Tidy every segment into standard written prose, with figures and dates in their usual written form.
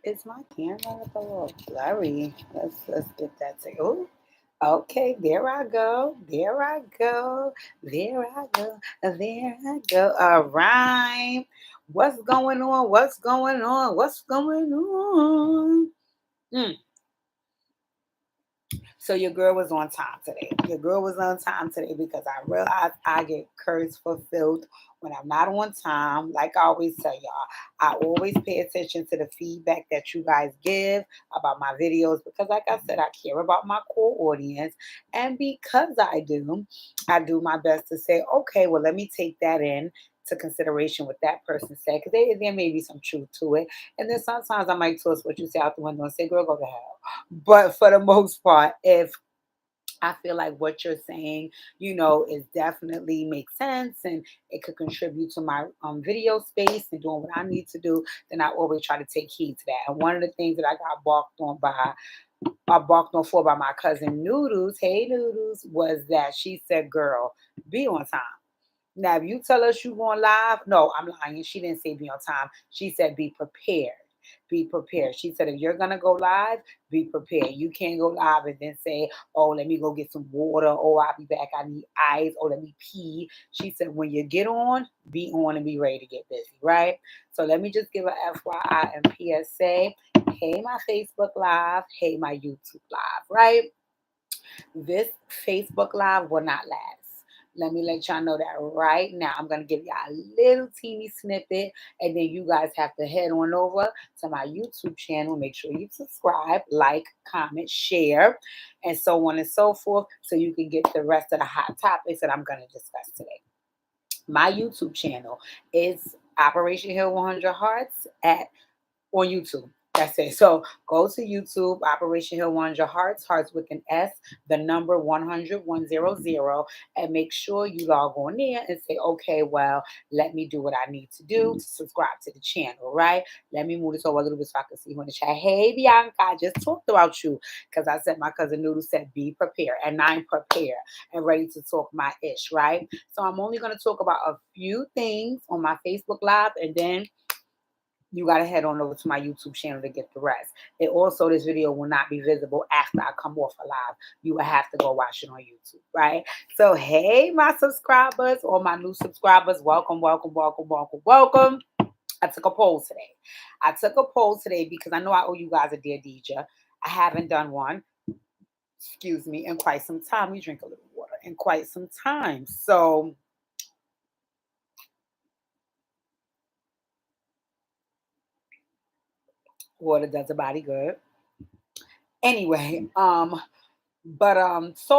Is my camera look a little blurry? Let's get that to you. Okay, there I go. There I go. There I go. There I go. All right. What's going on? What's going on? What's going on? Mm. So your girl was on time today. Your girl was on time today because I realized I get cursed fulfilled when I'm not on time. Like I always tell y'all, I always pay attention to the feedback that you guys give about my videos because, like I said, I care about my core audience, and because I do my best to say, okay, well, let me take that in to consideration what that person said because there may be some truth to it. And then sometimes I might toss what you say out the window and say, girl, go to hell. But for the most part, if I feel like what you're saying, is definitely makes sense and it could contribute to my video space and doing what I need to do, then I always try to take heed to that. And one of the things that I got barked on for by my cousin Noodles, hey Noodles, was that she said, girl, be on time. Now, if you tell us you going live, no, I'm lying. She didn't say be on time. She said be prepared. Be prepared. She said if you're gonna go live, be prepared. You can't go live and then say, "Oh, let me go get some water." "Oh, I'll be back. I need ice." "Oh, let me pee." She said when you get on, be on and be ready to get busy, right? So let me just give a FYI and PSA. Hey, my Facebook Live. Hey, my YouTube Live, right? This Facebook Live will not last. Let me let y'all know that right now. I'm going to give y'all a little teeny snippet, and then you guys have to head on over to my YouTube channel. Make sure you subscribe, like, comment, share, and so on and so forth, so you can get the rest of the hot topics that I'm going to discuss today. My YouTube channel is Operation Hill 100 Hearts at on YouTube. That's it. So go to YouTube, Operation Hill 100 Hearts with an S, the number 100, 100, and make sure you log on there and say, okay, well, let me do what I need to do to subscribe to the channel, right? Let me move this over a little bit so I can see you in the chat. Hey, Bianca, I just talked about you because I said my cousin Noodle said be prepared, and I'm prepared and ready to talk my ish, right? So I'm only going to talk about a few things on my Facebook Live, and then you got to head on over to my YouTube channel to get the rest. And also, this video will not be visible after I come off a live. You will have to go watch it on YouTube, right? So, hey, my subscribers or my new subscribers, welcome, welcome, welcome, welcome, welcome. I took a poll today. Because I know I owe you guys a Dear DJ. I haven't done one, excuse me, in quite some time. We drink a little water in quite some time. So, water does a body good. Anyway, so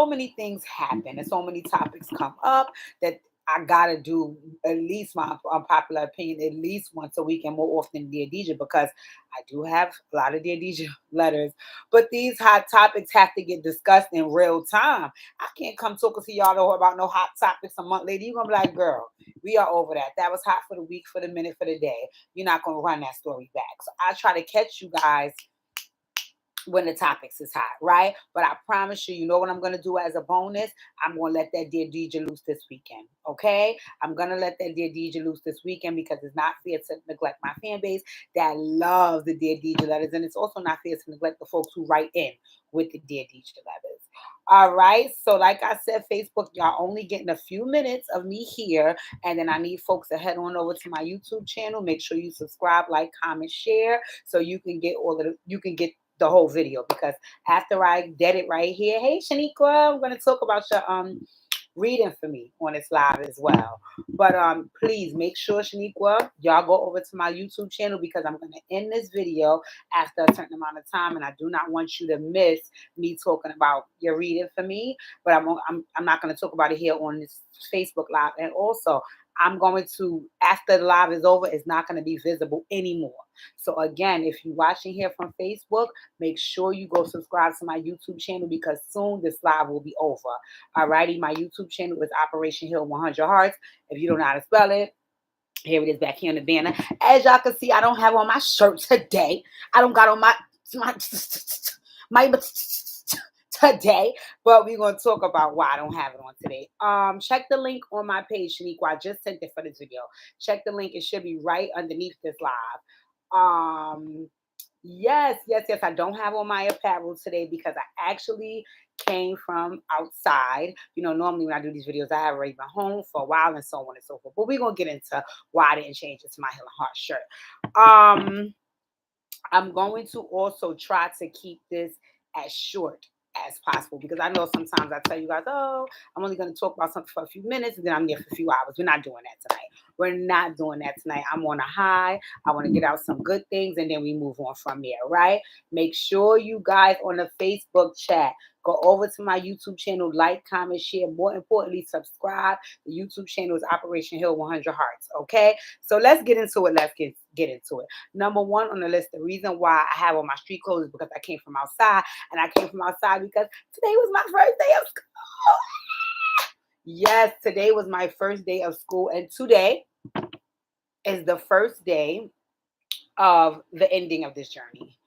many things happen and so many topics come up that I gotta do at least my unpopular opinion at least once a week and more often than Dear DJ because I do have a lot of Dear DJ letters. But these hot topics have to get discussed in real time. I can't come talking to y'all about no hot topics a month later. You're gonna be like, girl, we are over that. That was hot for the week, for the minute, for the day. You're not gonna run that story back. So I try to catch you guys when the topics is hot, right? But I promise you, you know what I'm gonna do as a bonus? I'm gonna let that Dear DJ loose this weekend. Okay? I'm gonna let that Dear DJ loose this weekend because it's not fair to neglect my fan base that loves the Dear DJ letters, and it's also not fair to neglect the folks who write in with the Dear DJ letters. All right. So, like I said, Facebook, y'all only getting a few minutes of me here, and then I need folks to head on over to my YouTube channel. Make sure you subscribe, like, comment, share, so you can get the whole video because after I did it right here, hey Shaniqua, I'm gonna talk about your reading for me on this live as well. But please make sure, Shaniqua, y'all go over to my YouTube channel because I'm gonna end this video after a certain amount of time, and I do not want you to miss me talking about your reading for me. But I'm not gonna talk about it here on this Facebook live, and also I'm going to, after the live is over, it's not going to be visible anymore. So again, if you're watching here from Facebook, make sure you go subscribe to my YouTube channel because soon this live will be over. Alrighty, my YouTube channel is Operation Hill 100 Hearts. If you don't know how to spell it, here it is back here on the banner. As y'all can see, I don't have on my shirt today. I don't got on my today, but we're gonna talk about why I don't have it on today. Check the link on my page, Shaniqua. I just sent it for this video. Check the link; it should be right underneath this live. Yes, yes, yes. I don't have on my apparel today because I actually came from outside. Normally when I do these videos, I have already been home for a while and so on and so forth. But we're gonna get into why I didn't change it to my Hill and Heart shirt. Um, I'm going to also try to keep this as short as possible because I know sometimes I tell you guys, oh, I'm only going to talk about something for a few minutes and then I'm there for a few hours. We're not doing that tonight. We're not doing that tonight. I'm on a high. I want to get out some good things and then we move on from there, right? Make sure you guys on the Facebook chat go over to my YouTube channel, like, comment, share. More importantly, subscribe. The YouTube channel is Operation Hill 100 Hearts. Okay, so let's get into it. Let's get into it. Number one on the list, the reason why I have on my street clothes is because I came from outside, and I came from outside because today was my first day of school. Yes, today was my first day of school, and today is the first day of the ending of this journey.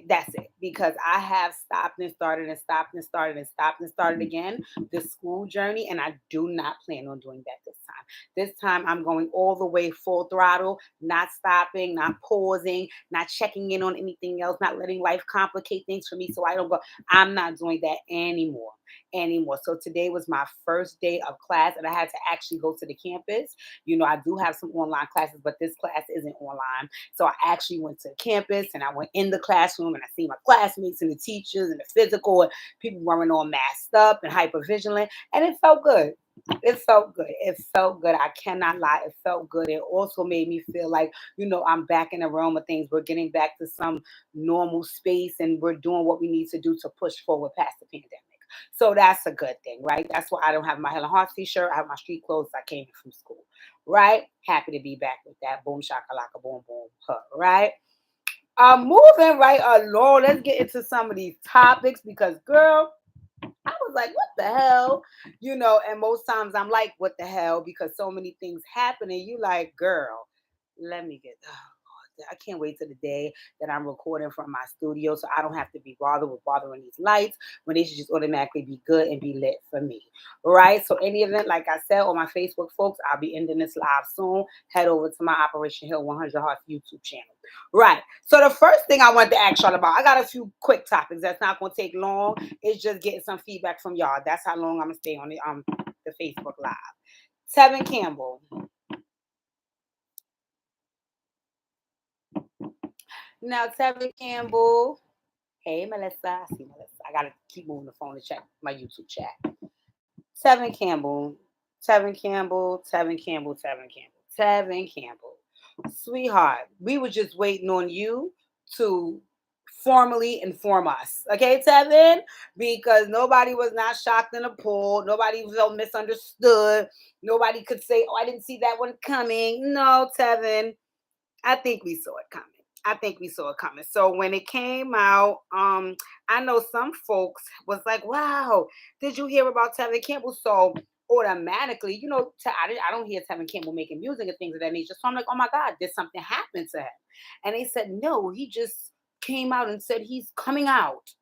That's it, because I have stopped and started and stopped and started and stopped and started again the school journey, and I do not plan on doing that this time. This time I'm going all the way full throttle, not stopping, not pausing, not checking in on anything else, not letting life complicate things for me so I don't go. I'm not doing that anymore. So today was my first day of class and I had to actually go to the campus. I do have some online classes, but this class isn't online. So I actually went to campus and I went in the classroom and I see my classmates and the teachers and the physical and people weren't all masked up and hyper vigilant. And it felt good. It felt good. It felt good. I cannot lie. It felt good. It also made me feel like, I'm back in the realm of things. We're getting back to some normal space and we're doing what we need to do to push forward past the pandemic. So that's a good thing, right? That's why I don't have my Helen Hearts t-shirt. I have my street clothes. I came in from school, right? Happy to be back with that. Boom shakalaka boom boom huh, right? Moving right along. Let's get into some of these topics because, girl, I was like, what the hell? And most times I'm like, what the hell? Because so many things happen and you like, girl, let me get, oh, God, I can't wait to the day that I'm recording from my studio so I don't have to be bothered with bothering these lights when they should just automatically be good and be lit for me. Right? So any event, like I said on my Facebook, folks, I'll be ending this live soon. Head over to my Operation Hill 100 Hearts YouTube channel. Right. So the first thing I wanted to ask y'all about, I got a few quick topics that's not going to take long. It's just getting some feedback from y'all. That's how long I'm gonna stay on the Facebook Live. Tevin Campbell. Now Tevin Campbell. Hey Melissa. I see Melissa. I gotta keep moving the phone to check my YouTube chat. Tevin Campbell. Tevin Campbell. Tevin Campbell. Tevin Campbell. Tevin Campbell. Sweetheart, we were just waiting on you to formally inform us. Okay, Tevin? Because nobody was not shocked and appalled. Nobody felt misunderstood. Nobody could say, oh, I didn't see that one coming. No, Tevin, I think we saw it coming. I think we saw it coming. So when it came out, I know some folks was like, "Wow, did you hear about Tevin Campbell?" So automatically, I don't hear Tevin Campbell making music and things of that nature. So I'm like, "Oh my God, did something happen to him?" And they said, "No, he just came out and said he's coming out."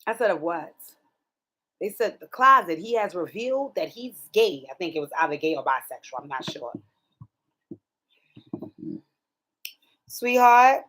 I said, "Of what?" They said the closet. He has revealed that he's gay. I think it was either gay or bisexual. I'm not sure. Sweetheart,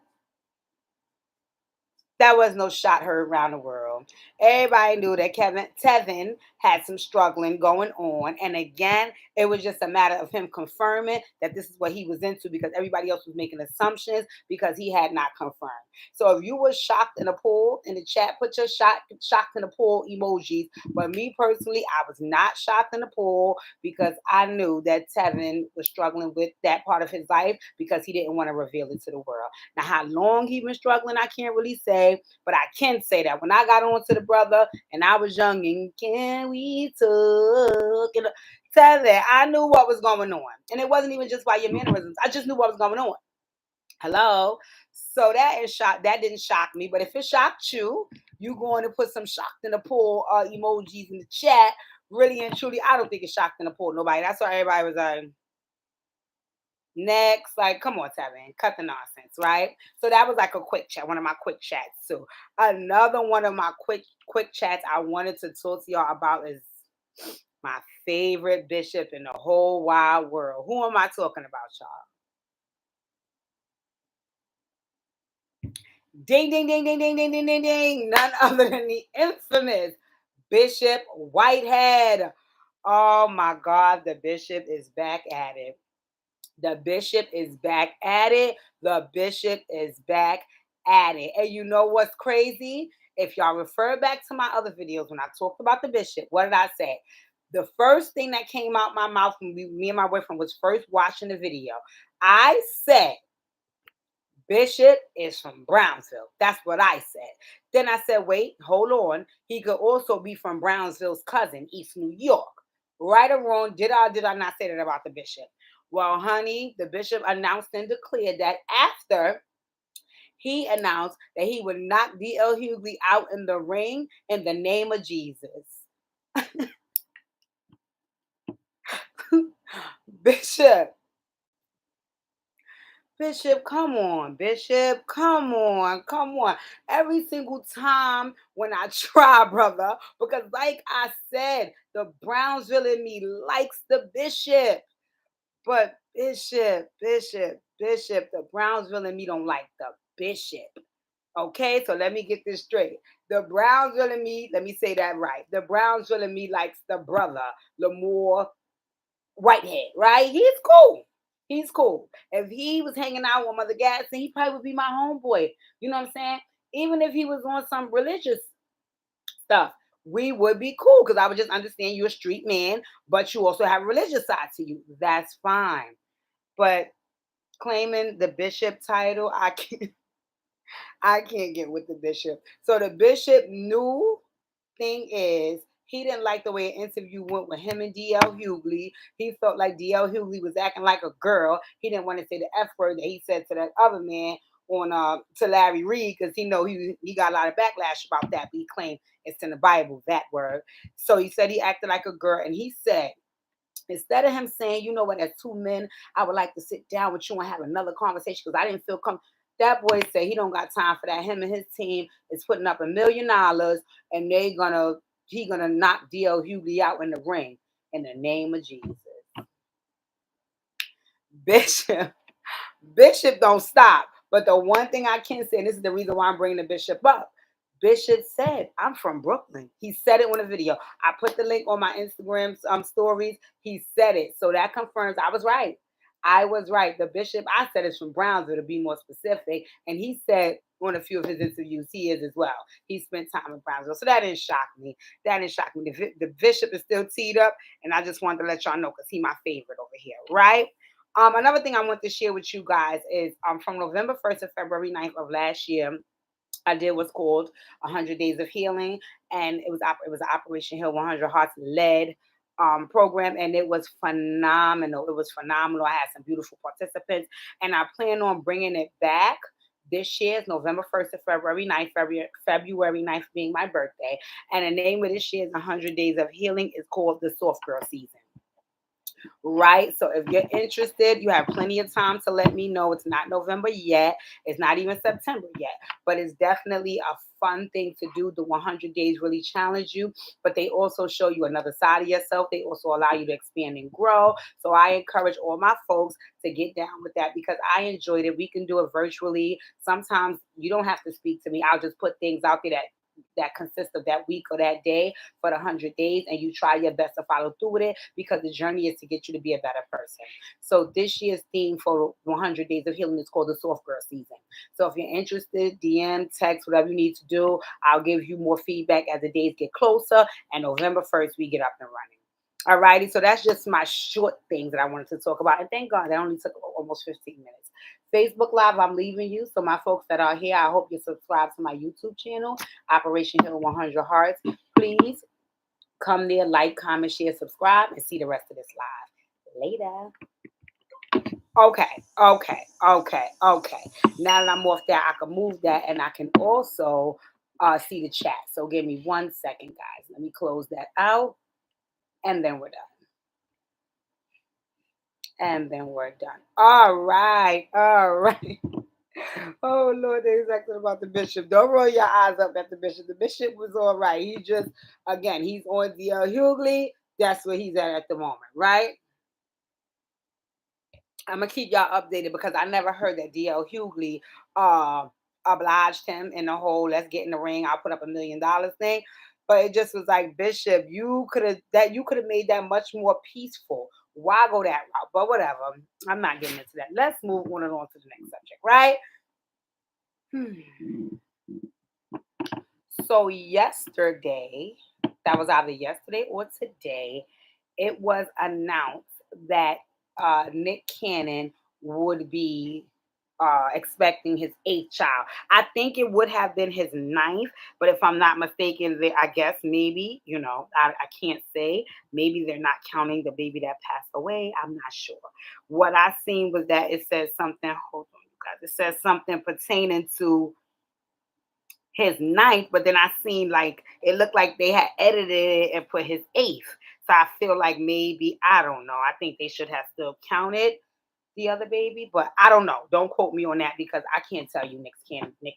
that was no shot heard around the world. Everybody knew that Tevin had some struggling going on. And again, it was just a matter of him confirming that this is what he was into because everybody else was making assumptions because he had not confirmed. So if you were shocked and appalled in the chat, put your shocked and appalled emojis. But me personally, I was not shocked and appalled because I knew that Tevin was struggling with that part of his life because he didn't want to reveal it to the world. Now, how long he been struggling, I can't really say, but I can say that when I got on to the brother and I was young and can we talk? And tell that I knew what was going on. And it wasn't even just by your mannerisms. I just knew what was going on. Hello. So that didn't shock me. But if it shocked you, you going to put some shocked in the pool emojis in the chat. Really and truly, I don't think it's shocked in the pool. Nobody. That's why everybody was like, next, like, come on, Tevin, cut the nonsense, right? So that was like a quick chat, one of my quick chats. So another one of my quick chats I wanted to talk to y'all about is my favorite bishop in the whole wide world. Who am I talking about, y'all? Ding, ding, ding, ding, ding, ding, ding, ding, ding. None other than the infamous Bishop Whitehead. Oh my God, the bishop is back at it. The bishop is back at it. The bishop is back at it. And you know what's crazy? If y'all refer back to my other videos when I talked about the bishop, what did I say? The first thing that came out my mouth when me and my boyfriend was first watching the video, I said, Bishop is from Brownsville. That's what I said. Then I said, wait, hold on. He could also be from Brownsville's cousin, East New York. Right or wrong, did I not say that about the bishop? Well, honey, the bishop announced and declared that after he announced that he would knock DL Hughley out in the ring in the name of Jesus. Bishop, Bishop, come on, Bishop, come on, come on. Every single time when I try, brother, because like I said, the Brownsville in me likes the Bishop. But Bishop, the Brownsville in me don't like the Bishop. Okay, so let me get this straight. The Brownsville in me, let me say that right. The Brownsville in me likes the brother, Lamore Whitehead, right? He's cool. He's cool. If he was hanging out with Mother Gadsden, he probably would be my homeboy. You know what I'm saying? Even if he was on some religious stuff, we would be cool because I would just understand you're a street man, but you also have a religious side to you. That's fine. But claiming the bishop title, I can't get with the bishop. So the bishop new thing is he didn't like the way an interview went with him and DL Hughley. He felt like DL Hughley was acting like a girl. He didn't want to say the F word that he said to that other man on to Larry Reed because he know he got a lot of backlash about that. But he claimed it's in the Bible, that word. So he said he acted like a girl, and he said instead of him saying, you know what, as two men, I would like to sit down with you and have another conversation because I didn't feel comfortable. That boy said he don't got time for that. Him and his team is putting up $1 million and he gonna knock DL Hughley out in the ring in the name of Jesus. Bishop, Bishop don't stop. But the one thing I can say, and this is the reason why I'm bringing the bishop up. Bishop said, I'm from Brooklyn. He said it on a video. I put the link on my Instagram stories. He said it. So that confirms I was right. I was right. The bishop, I said, is from Brownsville to be more specific. And he said on a few of his interviews, he is as well. He spent time in Brownsville. So that didn't shock me. That didn't shock me. The bishop is still teed up. And I just wanted to let y'all know because he's my favorite over here, right? Another thing I want to share with you guys is from November 1st to February 9th of last year, I did what's called 100 Days of Healing, and it was an Operation Heal 100 Hearts led program, and it was phenomenal. It was phenomenal. I had some beautiful participants, and I plan on bringing it back. This year is November 1st to February 9th, February 9th being my birthday. And the name of this year's 100 Days of Healing is called the Soft Girl Season, right? So if you're interested, you have plenty of time to let me know. It's not November yet. It's not even September yet, but it's definitely a fun thing to do. The 100 days really challenge you, but they also show you another side of yourself. They also allow you to expand and grow. So I encourage all my folks to get down with that because I enjoyed it. We can do it virtually. Sometimes you don't have to speak to me. I'll just put things out there that consists of that week or that day for the 100 days, and you try your best to follow through with it because the journey is to get you to be a better person. So this year's theme for 100 Days of Healing is called the Soft Girl Season. So if you're interested, DM, text, whatever you need to do. I'll give you more feedback as the days get closer, and November 1st, we get up and running. All righty, so that's just my short things that I wanted to talk about. And thank God that only took almost 15 minutes. Facebook Live, I'm leaving you. So my folks that are here, I hope you subscribe to my YouTube channel, Operation Heal 100 Hearts. Please come there, like, comment, share, subscribe, and see the rest of this live. Later. Okay. Now that I'm off that, I can move that, and I can also see the chat. So give me 1 second, guys. Let me close that out, and then we're done. And then we're done. All right. Oh Lord, they're exactly about the bishop. Don't roll your eyes up at the bishop. The bishop was all right. He just, again, he's on the Hughley. That's where he's at the moment, right? I'm gonna keep y'all updated because I never heard that DL Hughley obliged him in the whole let's get in the ring, I'll put up $1 million thing. But it just was like, Bishop, you could have made that much more peaceful. Why go that route? But whatever. I'm not getting into that. Let's move on and on to the next subject, right? So yesterday, that was either yesterday or today, it was announced that Nick Cannon would be expecting his eighth child. I think it would have been his ninth, but if I'm not mistaken, I guess maybe, I can't say. Maybe they're not counting the baby that passed away. I'm not sure. What I seen was that it says something, hold on, you guys, it says something pertaining to his ninth, but then I seen like it looked like they had edited it and put his eighth. So I feel like maybe I don't know. I think they should have still counted the other baby, but I don't know. Don't quote me on that because I can't tell you Nick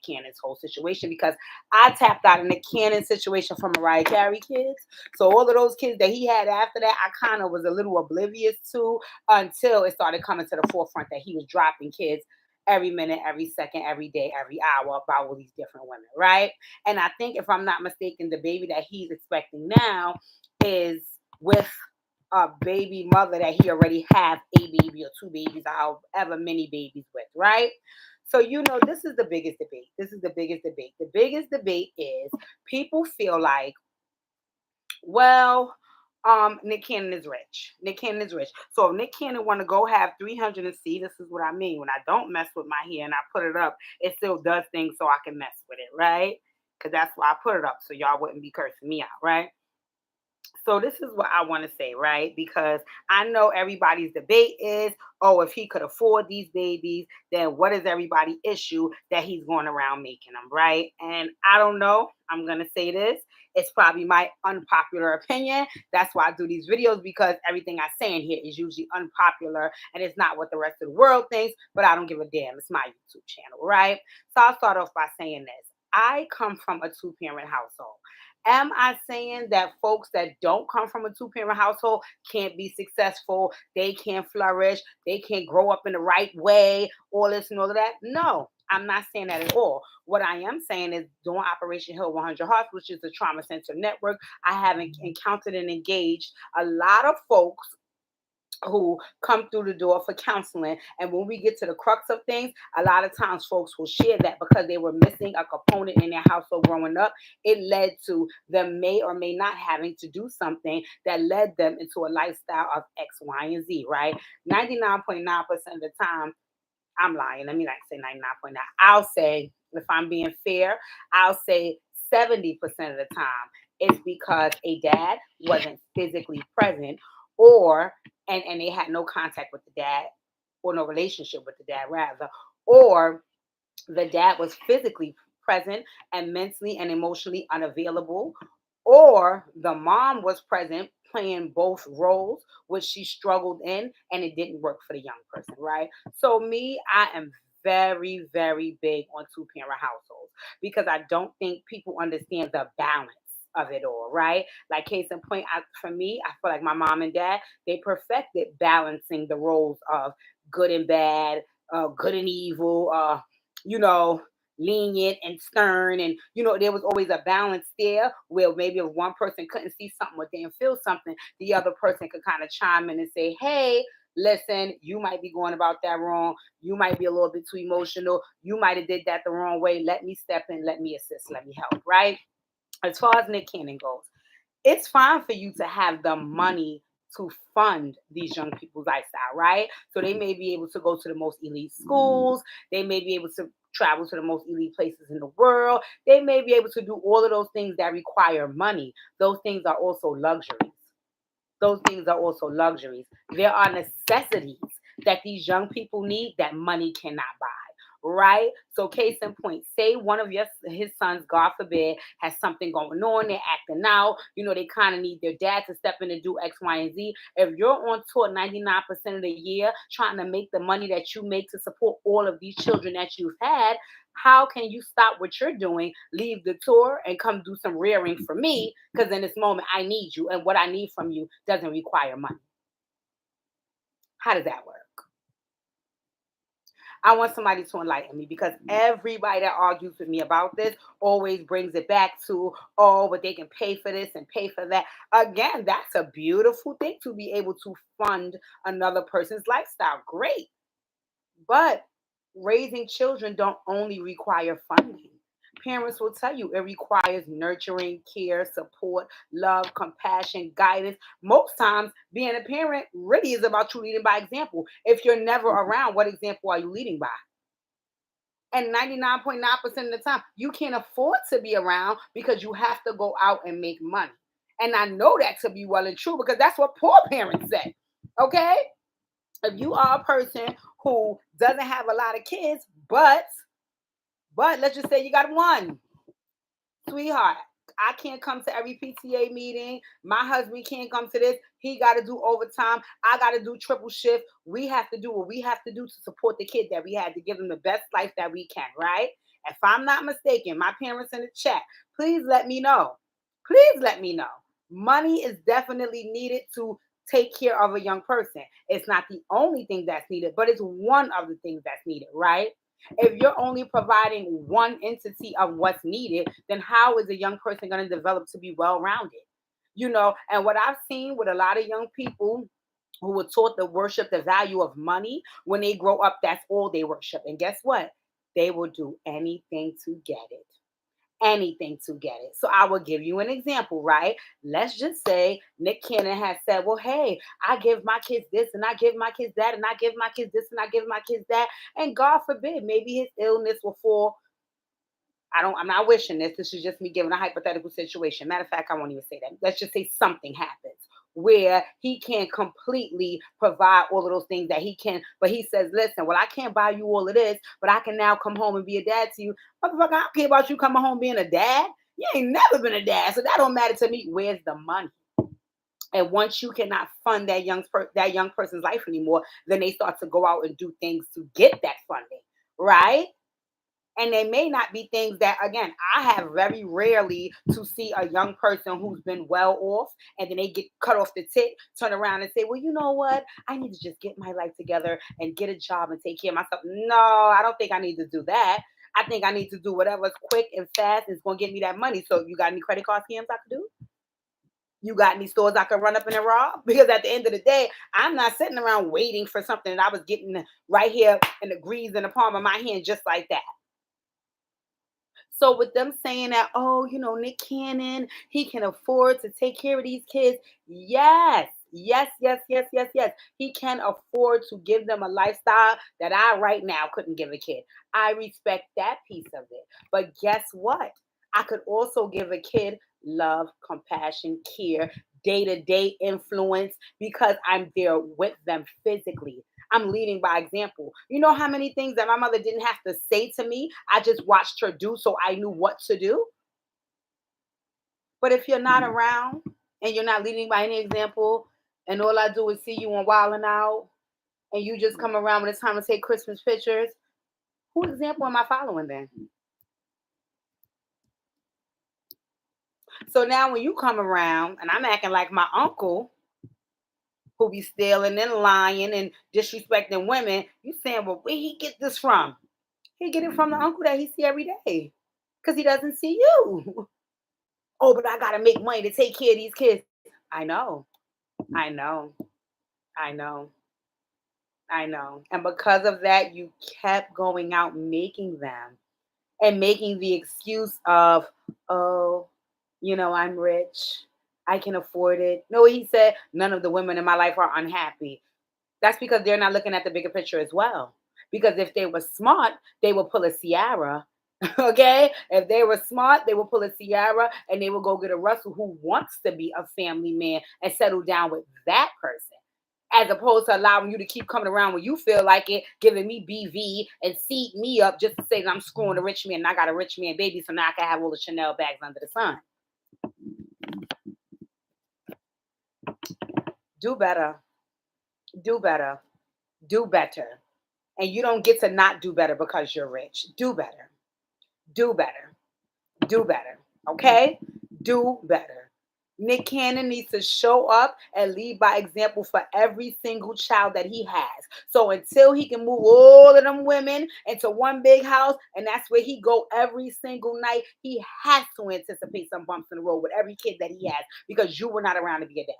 Cannon's whole situation because I tapped out of Nick Cannon's situation from Mariah Carey kids. So all of those kids that he had after that, I kind of was a little oblivious to until it started coming to the forefront that he was dropping kids every minute, every second, every day, every hour about all these different women, right? And I think if I'm not mistaken, the baby that he's expecting now is with a baby mother that he already have a baby or two babies or however many babies with, right? So this is the biggest debate. This is the biggest debate. The biggest debate is people feel like, well, Nick Cannon is rich. Nick Cannon is rich. So if Nick Cannon want to go have 300 and see, this is what I mean. When I don't mess with my hair and I put it up, it still does things so I can mess with it, right? Because that's why I put it up so y'all wouldn't be cursing me out, right? So this is what I want to say, right? Because I know everybody's debate is, oh, if he could afford these babies, then what is everybody's issue that he's going around making them, right? And I don't know. I'm going to say this. It's probably my unpopular opinion. That's why I do these videos because everything I say in here is usually unpopular and it's not what the rest of the world thinks, but I don't give a damn. It's my YouTube channel, right? So I'll start off by saying this. I come from a two-parent household. Am I saying that folks that don't come from a two-parent household can't be successful? They can't flourish. They can't grow up in the right way, all this and all of that? No, I'm not saying that at all. What I am saying is doing Operation Heal 100 Hearts, which is the trauma center network, I have encountered and engaged a lot of folks who come through the door for counseling. And when we get to the crux of things, a lot of times folks will share that because they were missing a component in their household growing up, it led to them may or may not having to do something that led them into a lifestyle of X, Y, and Z, right? 99.9% of the time, I'm lying. Let me not say 99.9. I'll say, if I'm being fair, I'll say 70% of the time it's because a dad wasn't physically present or and they had no contact with the dad or no relationship with the dad rather, or the dad was physically present and mentally and emotionally unavailable, or the mom was present playing both roles, which she struggled in, and it didn't work for the young person, right? So, me, I am very, very big on two parent households because I don't think people understand the balance of it all, right? Like case in point, for me, I feel like my mom and dad they perfected balancing the roles of good and bad, good and evil, you know, lenient and stern. And, there was always a balance there where maybe if one person couldn't see something or didn't feel something, the other person could kind of chime in and say, hey, listen, you might be going about that wrong. You might be a little bit too emotional. You might have did that the wrong way. Let me step in. Let me assist. Let me help. Right. As far as Nick Cannon goes, it's fine for you to have the money to fund these young people's lifestyle, right? So they may be able to go to the most elite schools. They may be able to travel to the most elite places in the world. They may be able to do all of those things that require money. Those things are also luxuries. Those things are also luxuries. There are necessities that these young people need that money cannot buy. Right? So case in point, say one of his sons, God forbid, has something going on, they're acting out, they kind of need their dad to step in and do X, Y, and Z. If you're on tour 99% of the year trying to make the money that you make to support all of these children that you've had, how can you stop what you're doing, leave the tour, and come do some rearing for me? Because in this moment, I need you, and what I need from you doesn't require money. How does that work? I want somebody to enlighten me, because everybody that argues with me about this always brings it back to, oh, but they can pay for this and pay for that. Again, that's a beautiful thing to be able to fund another person's lifestyle. Great. But raising children don't only require funding. Parents will tell you it requires nurturing, care, support, love, compassion, guidance. Most times, being a parent really is about you leading by example. If you're never around, what example are you leading by? And 99.9% of the time, you can't afford to be around because you have to go out and make money. And I know that to be well and true, because that's what poor parents say. Okay? If you are a person who doesn't have a lot of kids, but let's just say you got one, sweetheart, I can't come to every PTA meeting. My husband can't come to this. He got to do overtime. I got to do triple shift. We have to do what we have to do to support the kid that we had, to give them the best life that we can, right? If I'm not mistaken, my parents in the chat, please let me know. Please let me know. Money is definitely needed to take care of a young person. It's not the only thing that's needed, but it's one of the things that's needed, right? If you're only providing one entity of what's needed, then how is a young person going to develop to be well rounded? And what I've seen with a lot of young people who were taught to worship the value of money, when they grow up, that's all they worship. And guess what? They will do anything to get it. Anything to get it. So I will give you an example, right? Let's just say Nick Cannon has said, well, hey, I give my kids this and I give my kids that and I give my kids this and I give my kids that. And God forbid, maybe his illness will fall. I'm not wishing this. This is just me giving a hypothetical situation. Matter of fact, I won't even say that. Let's just say something happens where he can't completely provide all of those things that he can, but he says, listen, well, I can't buy you all of this, but I can now come home and be a dad to you. Motherfucker, I don't care about you coming home being a dad. You ain't never been a dad, so that don't matter to me. Where's the money? And once you cannot fund that young person's life anymore, then they start to go out and do things to get that funding, right? And they may not be things that, again, I have very rarely to see a young person who's been well off and then they get cut off the tip, turn around and say, well, you know what? I need to just get my life together and get a job and take care of myself. No, I don't think I need to do that. I think I need to do whatever's quick and fast and it's going to get me that money. So you got any credit card scams I could do? You got any stores I could run up and rob? Because at the end of the day, I'm not sitting around waiting for something that I was getting right here in the grease in the palm of my hand just like that. So with them saying that, oh, Nick Cannon, he can afford to take care of these kids. Yes, yes, yes, yes, yes, yes. He can afford to give them a lifestyle that I right now couldn't give a kid. I respect that piece of it. But guess what? I could also give a kid love, compassion, care, day-to-day influence, because I'm there with them physically. I'm leading by example. You know how many things that my mother didn't have to say to me? I just watched her do, so I knew what to do. But if you're not around and you're not leading by any example, and all I do is see you on Wild 'N Out, and you just come around when it's time to take Christmas pictures, whose example am I following then? So now when you come around and I'm acting like my uncle, who be stealing and lying and disrespecting women, you saying, well, where he get this from? He get it from the uncle that he see every day, because he doesn't see you. Oh, but I gotta make money to take care of these kids. I know, I know, I know, I know. And because of that, you kept going out making them and making the excuse of, oh, I'm rich. I can afford it. No, he said, none of the women in my life are unhappy. That's because they're not looking at the bigger picture as well. Because if they were smart, they would pull a Ciara. Okay? If they were smart, they would pull a Ciara and they would go get a Russell who wants to be a family man and settle down with that person. As opposed to allowing you to keep coming around when you feel like it, giving me BV and seat me up just to say that I'm screwing a rich man and I got a rich man baby, so now I can have all the Chanel bags under the sun. Do better. Do better. Do better. And you don't get to not do better because you're rich. Do better. Do better. Do better. Okay? Do better. Nick Cannon needs to show up and lead by example for every single child that he has. So until he can move all of them women into one big house, and that's where he go every single night, he has to anticipate some bumps in the road with every kid that he has because you were not around to be a dad.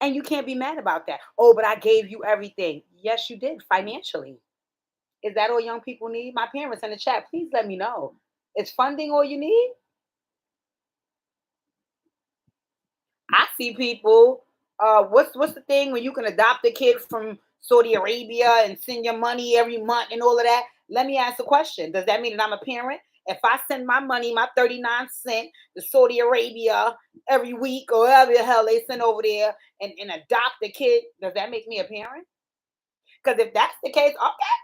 And you can't be mad about that. Oh, but I gave you everything. Yes, you did financially. Is that all young people need? My parents in the chat, please let me know. Is funding all you need? I see people. What's the thing when you can adopt a kid from Saudi Arabia and send your money every month and all of that? Let me ask a question. Does that mean that I'm a parent? If I send my money, my 39 cents to Saudi Arabia every week or whatever the hell they send over there and adopt a kid, does that make me a parent? Because if that's the case, okay,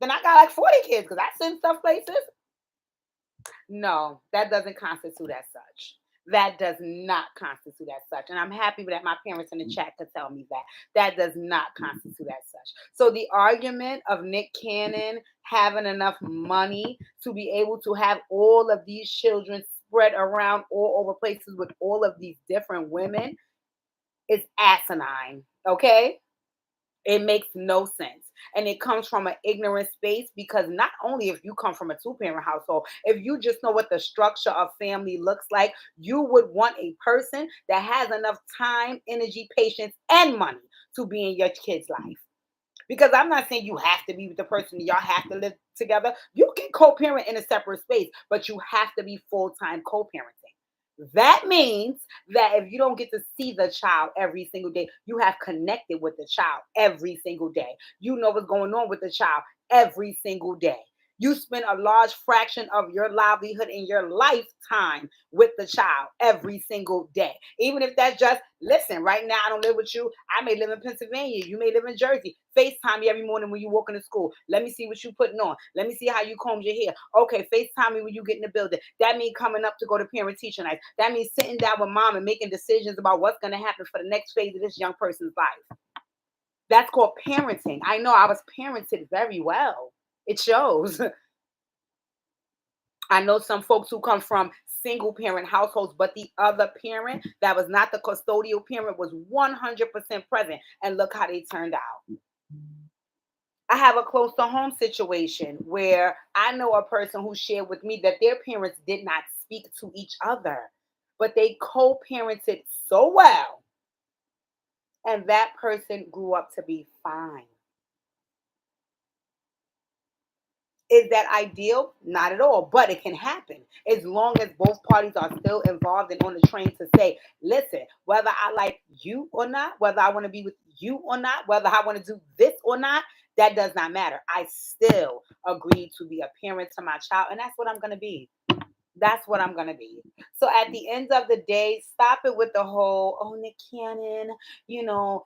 then I got like 40 kids because I send stuff places. No, that doesn't constitute as such. That does not constitute as such. And I'm happy that my parents in the chat could tell me that. That does not constitute as such. So the argument of Nick Cannon having enough money to be able to have all of these children spread around all over places with all of these different women is asinine. Okay? It makes no sense. And it comes from an ignorant space because not only if you come from a two-parent household, if you just know what the structure of family looks like, you would want a person that has enough time, energy, patience, and money to be in your kid's life. Because I'm not saying you have to be with the person, y'all have to live together. You can co-parent in a separate space, but you have to be full-time co-parenting. That means that if you don't get to see the child every single day, you have connected with the child every single day. You know what's going on with the child every single day. You spend a large fraction of your livelihood in your lifetime with the child every single day. Even if that's just, listen, right now I don't live with you. I may live in Pennsylvania. You may live in Jersey. FaceTime me every morning when you walk into school. Let me see what you putting on. Let me see how you comb your hair. Okay, FaceTime me when you get in the building. That means coming up to go to parent teacher night. That means sitting down with mom and making decisions about what's going to happen for the next phase of this young person's life. That's called parenting. I know I was parented very well. It shows. I know some folks who come from single parent households, but the other parent that was not the custodial parent was 100% present. And look how they turned out. I have a close to home situation where I know a person who shared with me that their parents did not speak to each other, but they co parented so well. And that person grew up to be fine. Is that ideal? Not at all, but it can happen as long as both parties are still involved and on the train to say, listen, whether I like you or not, whether I want to be with you or not, whether I want to do this or not, that does not matter. I still agreed to be a parent to my child, and that's what I'm going to be. That's what I'm going to be. So at the end of the day, stop it with the whole, oh, Nick Cannon,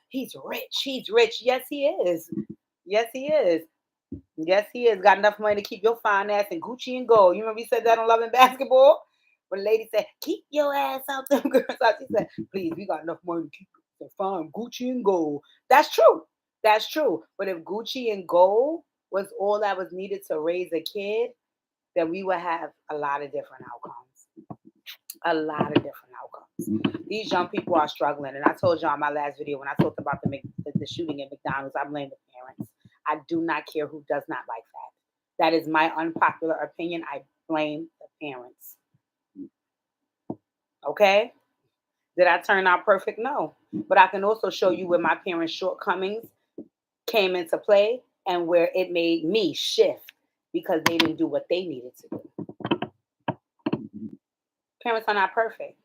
he's rich. He's rich. Yes, he is. Yes, he is. Yes, he has got enough money to keep your fine ass in Gucci and gold. You remember he said that on Love and Basketball? When the lady said, keep your ass out them girls out. She said, please, we got enough money to keep the fine Gucci and gold. That's true. That's true. But if Gucci and gold was all that was needed to raise a kid, then we would have a lot of different outcomes. A lot of different outcomes. These young people are struggling. And I told y'all in my last video when I talked about the shooting at McDonald's, I blame the parents. I do not care who does not like that. That is my unpopular opinion. I blame the parents. Okay? Did I turn out perfect? No. But I can also show you where my parents' shortcomings came into play and where it made me shift because they didn't do what they needed to do. Parents are not perfect,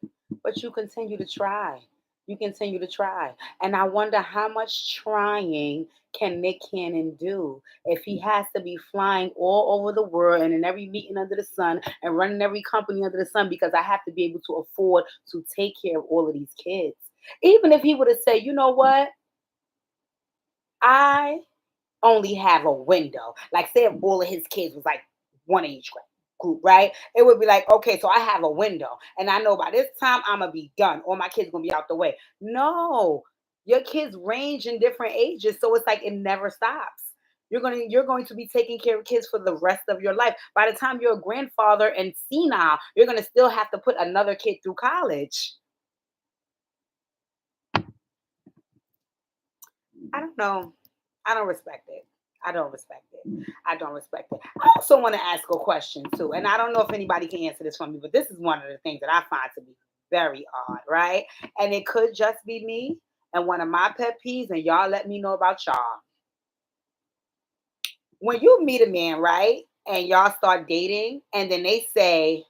but you continue to try. You continue to try. And I wonder how much trying can Nick Cannon do if he has to be flying all over the world and in every meeting under the sun and running every company under the sun because I have to be able to afford to take care of all of these kids. Even if he would have said, you know what? I only have a window. Like, say if all of his kids was like one age group, right? It would be like, okay, so I have a window and I know by this time I'm gonna be done or my kids gonna be out the way. No, your kids range in different ages, so it's like it never stops. You're going to be taking care of kids for the rest of your life. By the time you're a grandfather and senile, you're going to still have to put another kid through college. I don't know. I don't respect it. I don't respect it. I don't respect it. I also want to ask a question too, and I don't know if anybody can answer this for me, but this is one of the things that I find to be very odd, right? And it could just be me and one of my pet peeves, and y'all let me know about y'all. When you meet a man, right, and y'all start dating, and then you say,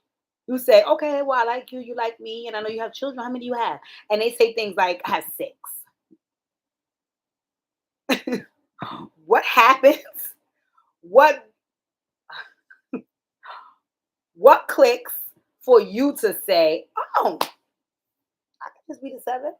okay, well, I like you, you like me, and I know you have children. How many do you have? And they say things like, I have six. What happens? What what clicks for you to say, oh, I could just be the seventh?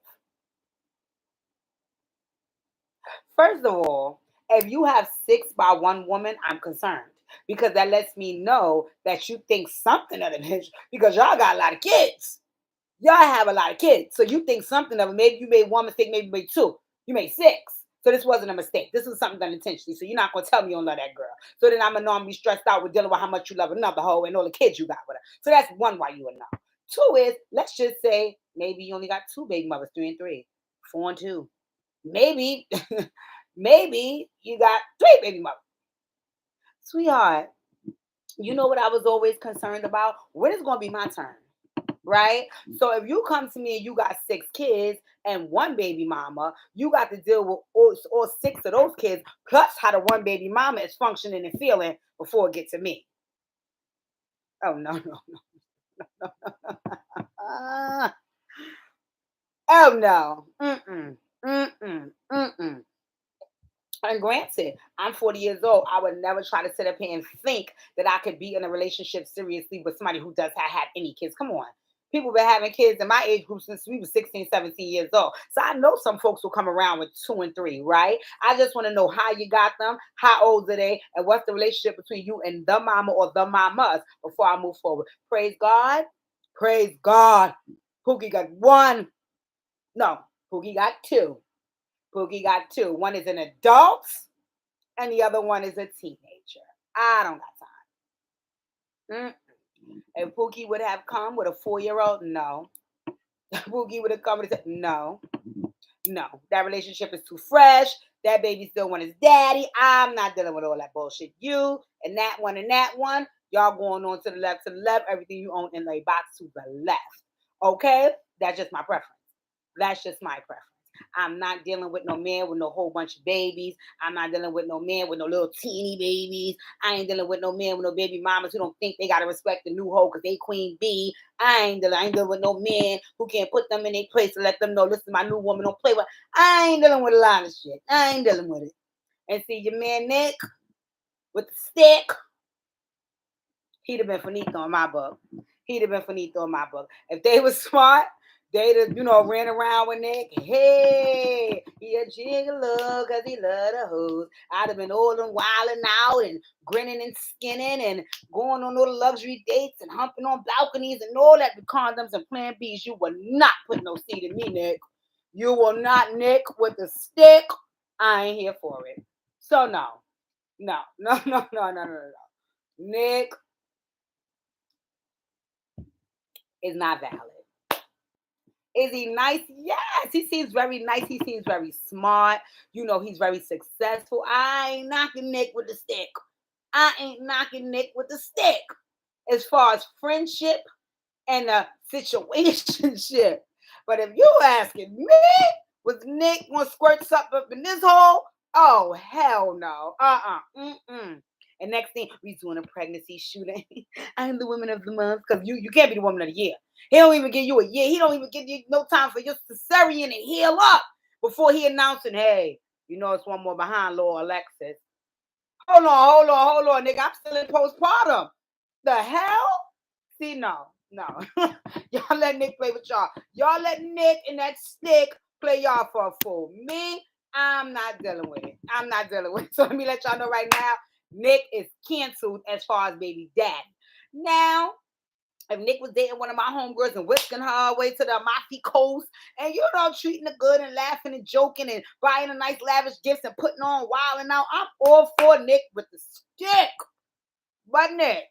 First of all, if you have six by one woman, I'm concerned because that lets me know that you think something of the bitch because y'all got a lot of kids. Y'all have a lot of kids. So you think something of it. Maybe you made one mistake, maybe you made two. You made six. So this wasn't a mistake. This was something done intentionally. So you're not gonna tell me you don't love that girl. So then I'm gonna know I'm be stressed out with dealing with how much you love another hoe and all the kids you got with her. So that's one why you would know. Two is let's just say maybe you only got two baby mothers, three and three, four and two. Maybe, maybe you got three baby mothers. Sweetheart, you know what I was always concerned about? When is gonna be my turn? Right? So if you come to me and you got six kids and one baby mama, you got to deal with all six of those kids, plus how the one baby mama is functioning and feeling before it gets to me. Oh no, no, no. Oh no. Mm-mm. Mm-mm. Mm-mm. And granted, I'm 40 years old. I would never try to sit up here and think that I could be in a relationship seriously with somebody who does have any kids. Come on. People been having kids in my age group since we were 16, 17 years old. So I know some folks will come around with two and three, right? I just want to know how you got them, how old are they, and what's the relationship between you and the mama or the mamas before I move forward. Praise God. Praise God. Pookie got one. No, Pookie got two. Pookie got two. One is an adult and the other one is a teenager. I don't got time. If Pookie would have come with a 4-year-old, no. Pookie would have come and said, no, no. That relationship is too fresh. That baby still want his daddy. I'm not dealing with all that bullshit. You and that one, y'all going on to the left, to the left. Everything you own in the box to the left. Okay? That's just my preference. That's just my preference. I'm not dealing with no man with no whole bunch of babies. I'm not dealing with no man with no little teeny babies. I ain't dealing with no man with no baby mamas who don't think they gotta respect the new hoe because they queen bee. I ain't dealing with no man who can't put them in their place and let them know, listen, my new woman don't play with. I ain't dealing with a lot of shit. I ain't dealing with it. And see your man Nick with the stick, he'd have been finito in my book. He'd have been finito in my book. If they was smart, they'd have, ran around with Nick. Hey, he a gigolo because he love the hoes. I'd have been old and wilding out and grinning and skinning and going on all the luxury dates and humping on balconies and all that with condoms and Plan Bs. You will not put no seed in me, Nick. You will not, Nick, with the stick. I ain't here for it. So no, no, no, no, no, no, no, no. Nick is not valid. Is he nice? Yes, he seems very nice. He seems very smart. He's very successful. I ain't knocking Nick with the stick. I ain't knocking Nick with the stick. As far as friendship and a situationship. But if you asking me, was Nick gonna squirt something up in this hole? Oh, hell no. Mm-mm. And next thing, we doing a pregnancy shooting. I'm the woman of the month. Because you can't be the woman of the year. He don't even give you a year. He don't even give you no time for your cesarean to heal up before he announcing, hey, it's one more behind Lord Alexis. Hold on, nigga. I'm still in postpartum. The hell? See, no. Y'all let Nick play with y'all. Y'all let Nick and that stick play y'all for a fool. Me, I'm not dealing with it. I'm not dealing with it. So let me let y'all know right now, Nick is canceled as far as baby daddy. Now, if Nick was dating one of my homegirls and whisking her away to the Amalfi Coast and, treating her good and laughing and joking and buying her nice lavish gifts and putting on wild and out, I'm all for Nick with the stick. But Nick,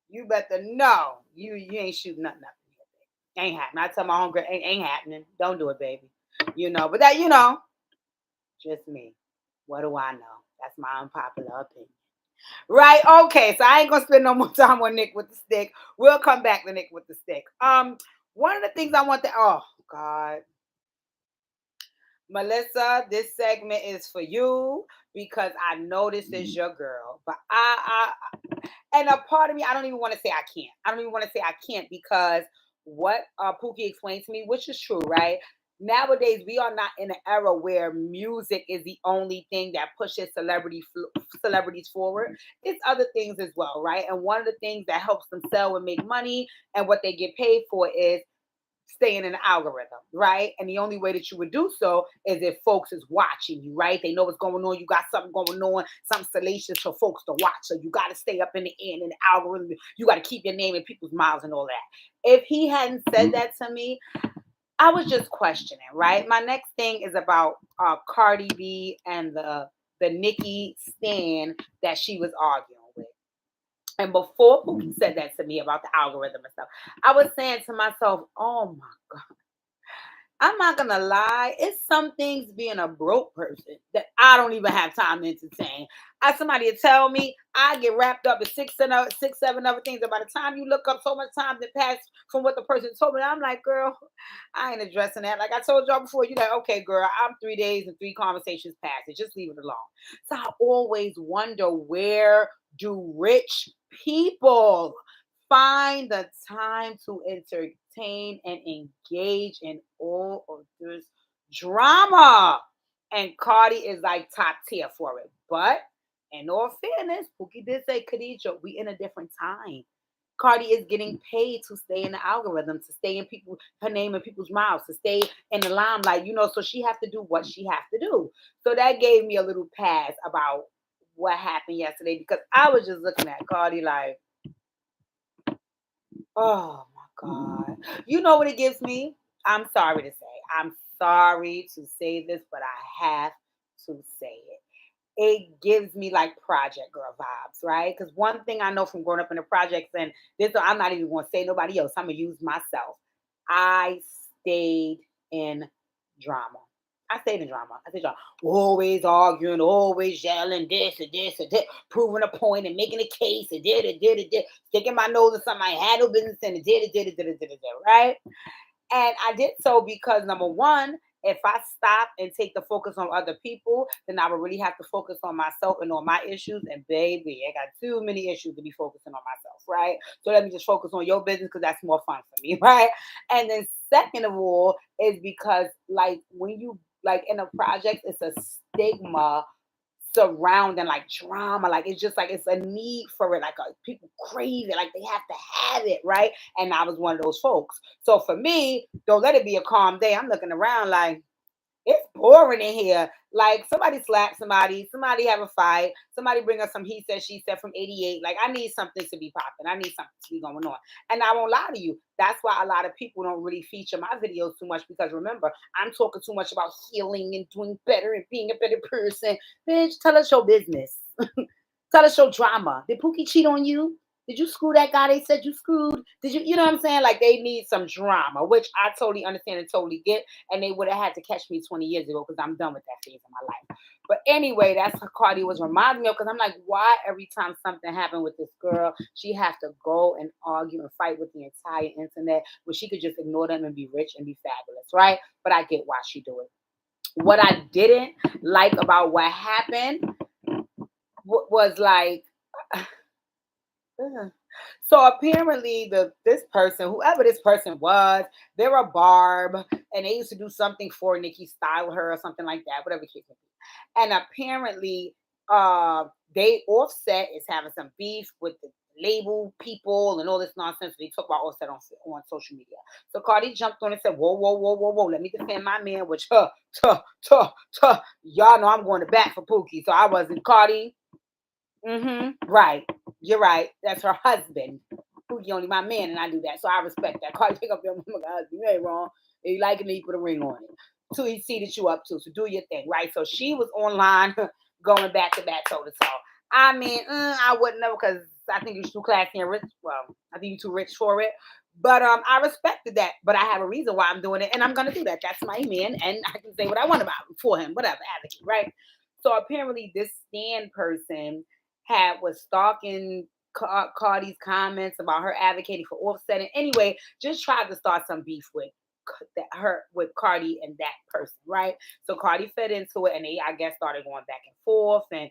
you better know you ain't shooting nothing up here, baby. Ain't happening. I tell my homegirl, ain't happening. Don't do it, baby. But that, just me. What do I know? That's my unpopular opinion. Right? Okay, so I ain't gonna spend no more time on Nick with the stick. We'll come back to Nick with the stick. One of the things I want to oh God. Melissa, this segment is for you because I know this is your girl. But and a part of me, I don't even want to say I can't. I don't even want to say I can't because what Pookie explained to me, which is true, right? Nowadays, we are not in an era where music is the only thing that pushes celebrities forward. It's other things as well, right? And one of the things that helps them sell and make money and what they get paid for is staying in the algorithm, right? And the only way that you would do so is if folks is watching you, right? They know what's going on. You got something going on, something salacious for folks to watch. So you got to stay up in the end in the algorithm. You got to keep your name in people's mouths and all that. If he hadn't said that to me, I was just questioning, right? My next thing is about Cardi B and the Nicki stan that she was arguing with. And before Pookie said that to me about the algorithm and stuff, I was saying to myself, oh my God, I'm not going to lie. It's some things being a broke person that I don't even have time to entertain. Somebody will tell me, I get wrapped up in six, seven other things. And by the time you look up, so much time that passed from what the person told me, I'm like, girl, I ain't addressing that. Like I told y'all before, you're like, okay, girl, I'm 3 days and 3 conversations past it. Just leave it alone. So I always wonder, where do rich people find the time to entertain and engage in all of this drama? And Cardi is like top tier for it. But in all fairness, Pookie did say, Khadijah, we in a different time. Cardi is getting paid to stay in the algorithm, to stay in her name in people's mouths, to stay in the limelight, so she have to do what she have to do. So that gave me a little pass about what happened yesterday, because I was just looking at Cardi like, oh my God. You know what it gives me? I'm sorry to say. I'm sorry to say this, but I have to say it. It gives me like Project Girl vibes, right? Because one thing I know from growing up in the projects, and this I'm not even going to say nobody else, I'm going to use myself. I stayed in drama. I stayed in drama. I stayed in drama. Always arguing, always yelling this and this and that, proving a point and making a case and did, sticking my nose in something I had no business in and did, right? And I did so because, number one, if I stop and take the focus on other people, then I would really have to focus on myself and on my issues. And baby, I got too many issues to be focusing on myself, right? So let me just focus on your business because that's more fun for me, right? And then second of all is because, like, when you, like, in a project, it's a stigma surrounding like drama. Like it's just like it's a need for it. Like people crave it. Like they have to have it, right? And I was one of those folks. So for me, don't let it be a calm day. I'm looking around like, it's boring in here. Like somebody slap somebody have a fight, somebody bring us some he said, she said from 88. Like I need something to be popping. I need something to be going on. And I won't lie to you. That's why a lot of people don't really feature my videos too much, because remember, I'm talking too much about healing and doing better and being a better person. Bitch, tell us your business. Tell us your drama. Did Pookie cheat on you? Did you screw that guy they said you screwed? Did you know what I'm saying? Like they need some drama, which I totally understand and totally get. And they would have had to catch me 20 years ago because I'm done with that phase of my life. But anyway, that's what Cardi was reminding me of, because I'm like, why every time something happened with this girl, she have to go and argue and fight with the entire internet when she could just ignore them and be rich and be fabulous, right? But I get why she do it. What I didn't like about what happened was like, so apparently this person, whoever this person was, they're a barb, and they used to do something for Nicki, style her or something like that, whatever case may be. And apparently, they Offset is having some beef with the label people and all this nonsense. They talk about Offset on social media. So Cardi jumped on and said, whoa, whoa, whoa, whoa, whoa, let me defend my man, which y'all know I'm going to bat for Pookie. So I wasn't Cardi. Right. You're right. That's her husband. Pookie only my man, and I do that. So I respect that. Cardi, pick up your mama husband. You ain't wrong. If you like it, you put a ring on it. Two, he see that you up to. So do your thing, right? So she was online going back to back toe to toe. I mean, I wouldn't know because I think you're too classy and rich. Well, I think you're too rich for it. But I respected that. But I have a reason why I'm doing it, and I'm gonna do that. That's my man, and I can say what I want about him for him, whatever, advocate, right? So apparently, this stand person was stalking Cardi's comments about her advocating for offsetting. Anyway, just tried to start some beef with Cardi and that person, right? So Cardi fed into it, and they, I guess, started going back and forth, and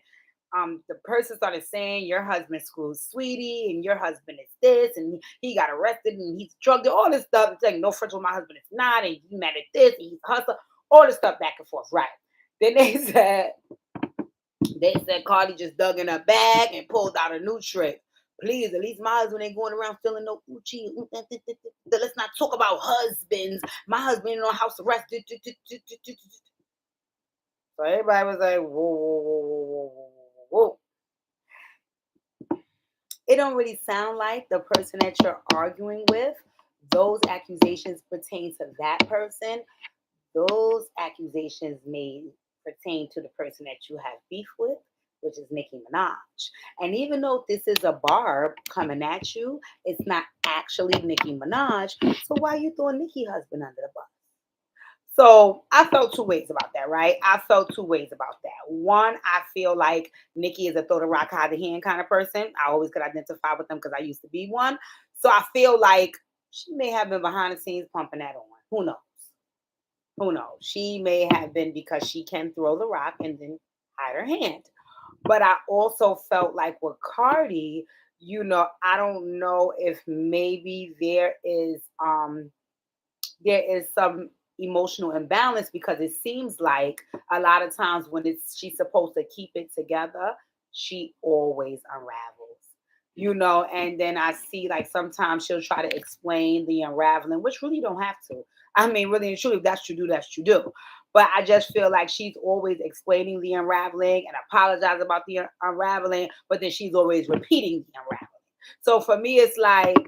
the person started saying your husband screwed Sweetie, and your husband is this, and he got arrested, and he's drugged, all this stuff. It's like no friends with my husband is not, and he mad at this, and he's a hustler, all this stuff back and forth, right? Then they said Cardi just dug in her bag and pulled out a new trick. Please, at least my husband ain't going around feeling no Uchi. Let's not talk about husbands. My husband on house arrest. So everybody was like, whoa, whoa, whoa, whoa, whoa, whoa. It don't really sound like the person that you're arguing with, those accusations pertain to that person. Those accusations may pertain to the person that you have beef with, which is Nicki Minaj. And even though this is a barb coming at you, it's not actually Nicki Minaj. So why are you throwing Nicki husband under the bus? So I felt two ways about that, right? I felt two ways about that. One, I feel like Nicki is a throw the rock, hide the hand kind of person. I always could identify with them because I used to be one. So I feel like she may have been behind the scenes pumping that on. Who knows? Who knows? She may have been because she can throw the rock and then hide her hand. But I also felt like with Cardi, I don't know if maybe there is some emotional imbalance because it seems like a lot of times when she's supposed to keep it together, she always unravels. And then I see like sometimes she'll try to explain the unraveling, which really don't have to. I mean, really and truly, if that's what you do, that's what you do. But I just feel like she's always explaining the unraveling and apologize about the unraveling, but then she's always repeating the unraveling. So for me, it's like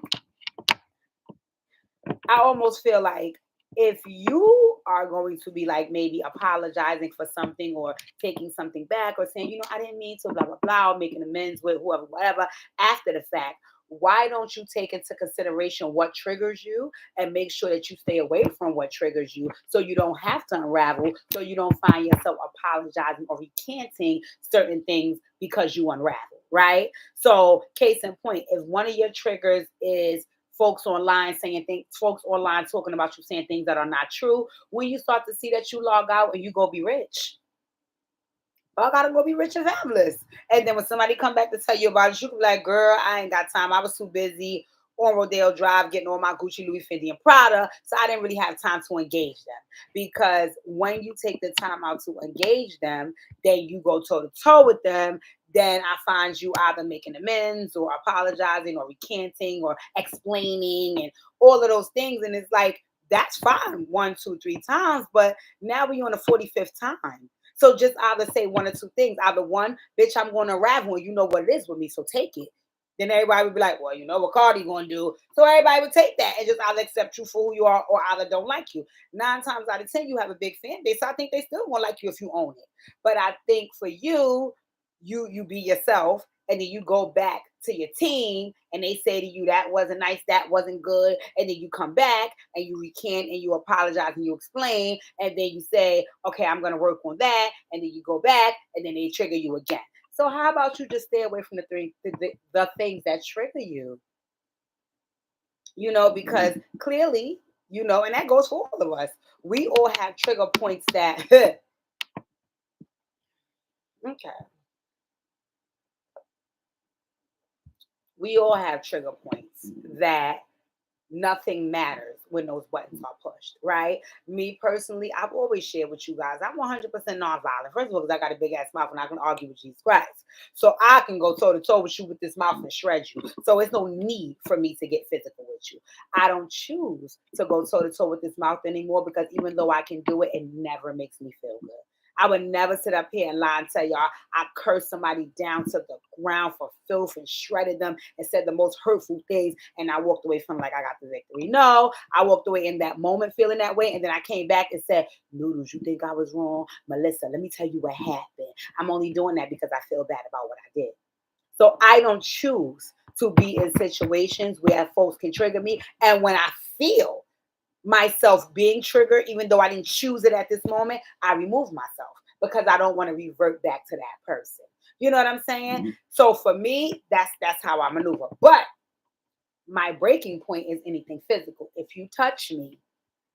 I almost feel like if you are going to be like maybe apologizing for something or taking something back or saying, I didn't mean to, blah, blah, blah, or making amends with whoever, whatever, after the fact, why don't you take into consideration what triggers you and make sure that you stay away from what triggers you so you don't have to unravel, so you don't find yourself apologizing or recanting certain things because you unravel, right? So case in point, if one of your triggers is folks online talking about you saying things that are not true, when you start to see that, you log out and you go be rich. I gotta go be rich and fabulous. And then when somebody come back to tell you about it, you can be like, girl, I ain't got time. I was too busy on Rodeo Drive getting all my Gucci, Louis, Fendi, and Prada. So I didn't really have time to engage them. Because when you take the time out to engage them, then you go toe to toe with them. Then I find you either making amends or apologizing or recanting or explaining and all of those things. And it's like, that's fine 1, 2, 3 times. But now we're on the 45th time. So just either say one or two things. Either one, bitch, I'm going to unravel, and you know what it is with me, so take it. Then everybody would be like, well, you know what Cardi going to do. So everybody would take that and just either accept you for who you are or either don't like you. 9 times out of 10, you have a big fan base. So I think they still won't like you if you own it. But I think for you be yourself, and then you go back to your team and they say to you that wasn't nice, that wasn't good, and then you come back and you recant and you apologize and you explain, and then you say, okay, I'm going to work on that, and then you go back and then they trigger you again. So how about you just stay away from the things that trigger you, because clearly, and that goes for all of us, we all have trigger points that okay, we all have trigger points that nothing matters when those buttons are pushed, right? Me personally, I've always shared with you guys, I'm 100% nonviolent. First of all, because I got a big ass mouth and I can argue with Jesus Christ. So I can go toe to toe with you with this mouth and shred you. So it's no need for me to get physical with you. I don't choose to go toe to toe with this mouth anymore because even though I can do it, it never makes me feel good. I would never sit up here and lie and tell y'all I cursed somebody down to the ground for filth and shredded them and said the most hurtful things, and I walked away from like I got the victory. No, I walked away in that moment feeling that way, and then I came back and said, Noodles, you think I was wrong? Melissa, let me tell you what happened. I'm only doing that because I feel bad about what I did. So I don't choose to be in situations where folks can trigger me. And when I feel myself being triggered, even though I didn't choose it at this moment, I remove myself because I don't want to revert back to that person. You know what I'm saying? Mm-hmm. So for me, that's how I maneuver. But my breaking point is anything physical. If you touch me,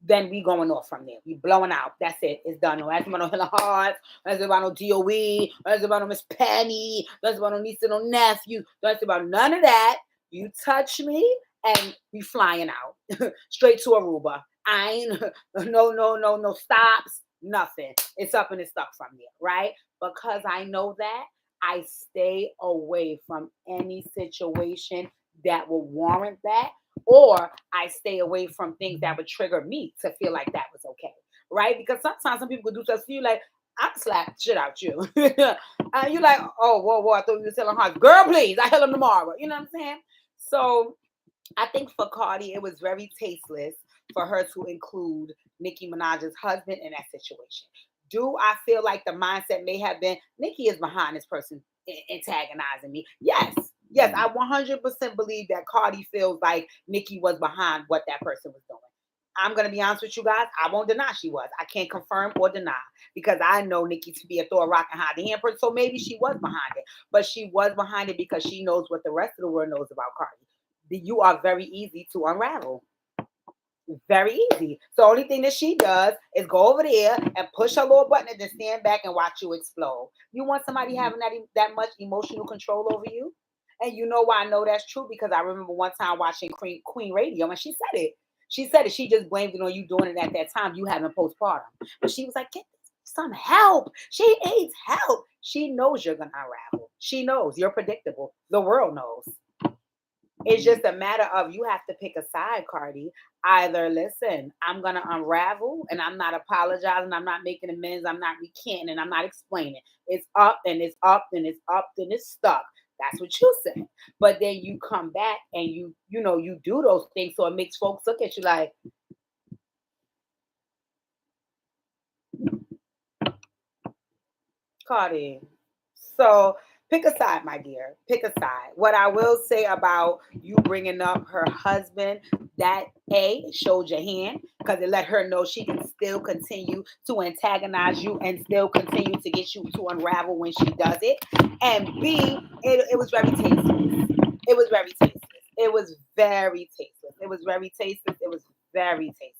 then we going off from there. We blowing out. That's it. It's done. No, that's about no Hilla Heart. That's about no DOE. That's about no Miss Penny. That's about no niece and no nephew. That's about none of that. You touch me and we flying out. Straight to Aruba. I ain't no stops. Nothing. It's up and it's stuck from there, right? Because I know that, I stay away from any situation that will warrant that, or I stay away from things that would trigger me to feel like that was okay, right? Because sometimes some people do stuff to you like, I'm slap shit out you. And you're like, oh, whoa, I thought you were selling hearts. Girl, please, I hit them tomorrow. You know what I'm saying? So I think for Cardi, it was very tasteless for her to include Nicki Minaj's husband in that situation. Do I feel like the mindset may have been, Nicki is behind this person antagonizing me? Yes. Yes, I 100% believe that Cardi feels like Nicki was behind what that person was doing. I'm going to be honest with you guys. I won't deny she was. I can't confirm or deny because I know Nicki to be a throw a rock and hide the hand person. So maybe she was behind it. But she was behind it because she knows what the rest of the world knows about Cardi. You are very easy to unravel. Very easy. So the only thing that she does is go over there and push her little button and then stand back and watch you explode. You want somebody having that much emotional control over you? And you know why I know that's true? Because I remember one time watching Queen Radio and she said it. She said it. She just blamed it on you doing it at that time, you having postpartum. But she was like, get some help. She needs help. She knows you're going to unravel. She knows you're predictable. The world knows. It's just a matter of you have to pick a side, Cardi. Either listen, I'm gonna unravel and I'm not apologizing, I'm not making amends, I'm not recanting, and I'm not explaining. It's up and it's up and it's up and it's stuck. That's what you said. But then you come back and you do those things, so it makes folks look at you like, Cardi. So pick a side, my dear. Pick a side. What I will say about you bringing up her husband, that showed your hand because it let her know she can still continue to antagonize you and still continue to get you to unravel when she does it. And B, it was very tasteless. It was very tasteless. It was very tasteless. It was very tasteless. It was very tasteless.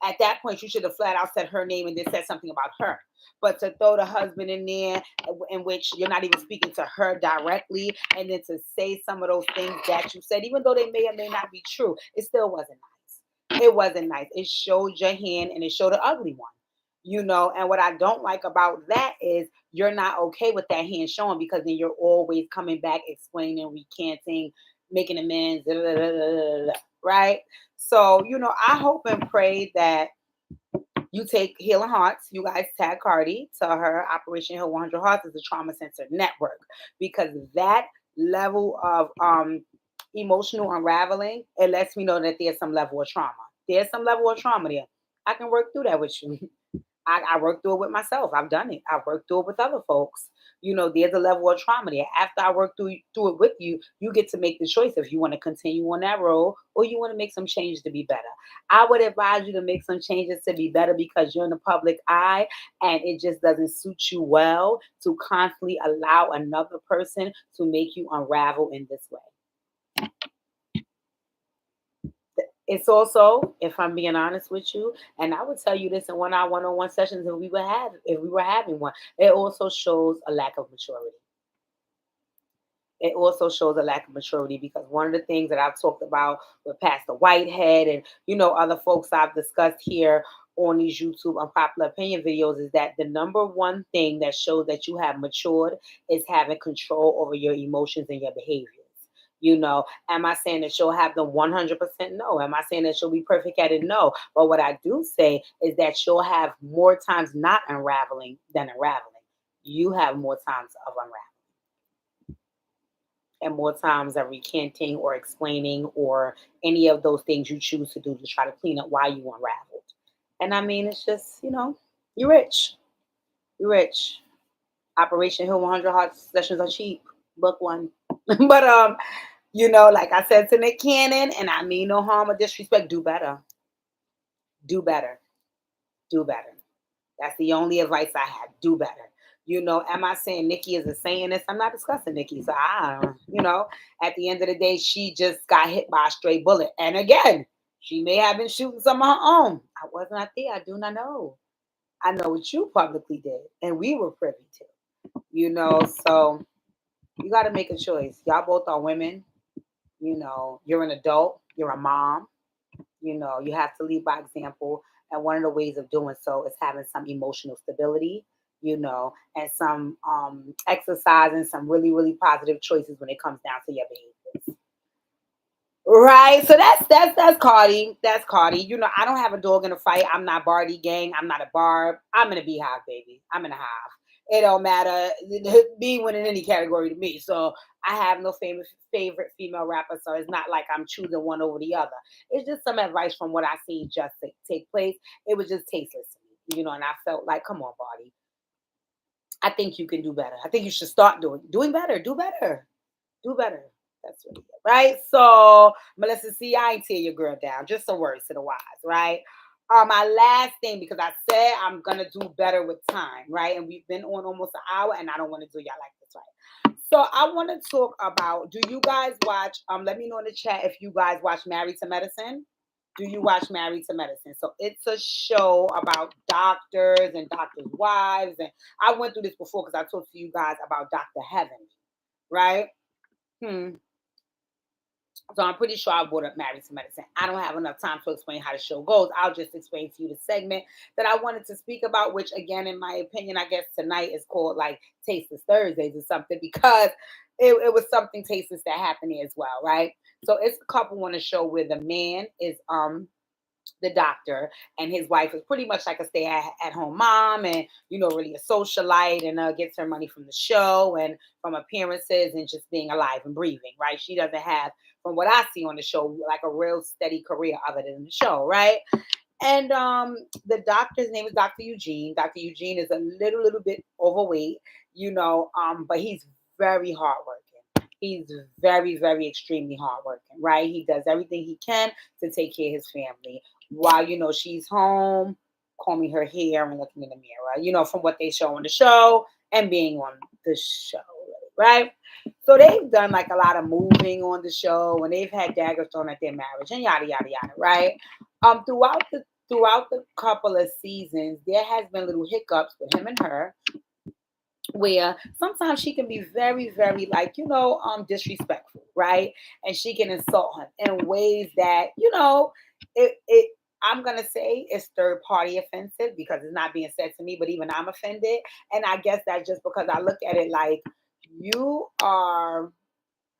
At that point, you should have flat out said her name and then said something about her. But to throw the husband in there, in which you're not even speaking to her directly, and then to say some of those things that you said, even though they may or may not be true, it still wasn't nice. It wasn't nice. It showed your hand and it showed an ugly one. And what I don't like about that is you're not okay with that hand showing because then you're always coming back, explaining, recanting, making amends, right? So, I hope and pray that you take Healing Hearts. You guys tag Cardi to her Operation Heal 100 Hearts is a trauma center network because that level of emotional unraveling, it lets me know that there's some level of trauma. There's some level of trauma there. I can work through that with you. I work through it with myself. I've done it. I've worked through it with other folks. There's a level of trauma there. After I work through it with you, you get to make the choice if you want to continue on that road or you want to make some changes to be better. I would advise you to make some changes to be better because you're in the public eye and it just doesn't suit you well to constantly allow another person to make you unravel in this way. It's also, if I'm being honest with you, and I would tell you this in one-on-one sessions if we were having one, it also shows a lack of maturity. It also shows a lack of maturity because one of the things that I've talked about with Pastor Whitehead and other folks I've discussed here on these YouTube unpopular opinion videos is that the number one thing that shows that you have matured is having control over your emotions and your behaviors. Am I saying that she'll have them 100%? No. Am I saying that she'll be perfect at it? No. But what I do say is that she'll have more times not unraveling than unraveling. You have more times of unraveling and more times of recanting or explaining or any of those things you choose to do to try to clean up why you unraveled. And I mean, it's just, you're rich. You're rich. Operation Hill 100 Heart Sessions are cheap. Book one. But like I said to Nick Cannon, and I mean no harm or disrespect, do better. Do better. Do better. That's the only advice I have. Do better. Am I saying Nikki is a Satanist? I'm not discussing Nikki. So at the end of the day, she just got hit by a stray bullet. And again, she may have been shooting some of her own. I was not there. I do not know. I know what you publicly did, and we were privy to. So you got to make a choice. Y'all both are women. You're an adult. You're a mom. You have to lead by example. And one of the ways of doing so is having some emotional stability, and some exercise and some really, really positive choices when it comes down to your behaviors. Right. So that's Cardi. That's Cardi. I don't have a dog in a fight. I'm not Barty gang. I'm not a Barb. I'm in a beehive, baby. I'm in a hive. It don't matter. Be winning any category to me. So I have no favorite female rapper. So it's not like I'm choosing one over the other. It's just some advice from what I seen just take place. It was just tasteless to me, and I felt like, come on, Barty. I think you can do better. I think you should start doing better. Do better. Do better. That's really good, right? So, Melissa, see, I ain't tear your girl down. Just some words to the wise, right? My last thing, because I said I'm gonna do better with time, right? And we've been on almost an hour, and I don't want to do y'all like this, right? So I want to talk about. Do you guys watch? Let me know in the chat if you guys watch Married to Medicine. Do you watch Married to Medicine? So it's a show about doctors and doctors' wives, and I went through this before because I talked to you guys about Dr. Heaven, right? Hmm. So I'm pretty sure I brought up Married to Medicine. I don't have enough time to explain how the show goes. I'll just explain to you the segment that I wanted to speak about, which again, in my opinion, I guess tonight is called like Tasteless Thursdays or something because it was something tasteless that happened here as well, right? So it's a couple on the show where the man is the doctor and his wife is pretty much like a stay at home mom and really a socialite and gets her money from the show and from appearances and just being alive and breathing, right? She doesn't have, from what I see on the show, like a real steady career other than the show, right? And the doctor's name is Dr. Eugene. Dr. Eugene is a little bit overweight, but he's very hardworking. He's very, very extremely hardworking, right? He does everything he can to take care of his family while, she's home, combing her hair and looking in the mirror, from what they show on the show and being on the show, right? So they've done like a lot of moving on the show and they've had daggers thrown at their marriage and yada, yada, yada, right? Throughout the couple of seasons, there has been little hiccups with him and her where sometimes she can be very, very like, disrespectful, right? And she can insult him in ways that, it I'm gonna say it's third party offensive because it's not being said to me, but even I'm offended. And I guess that's just because I look at it like you are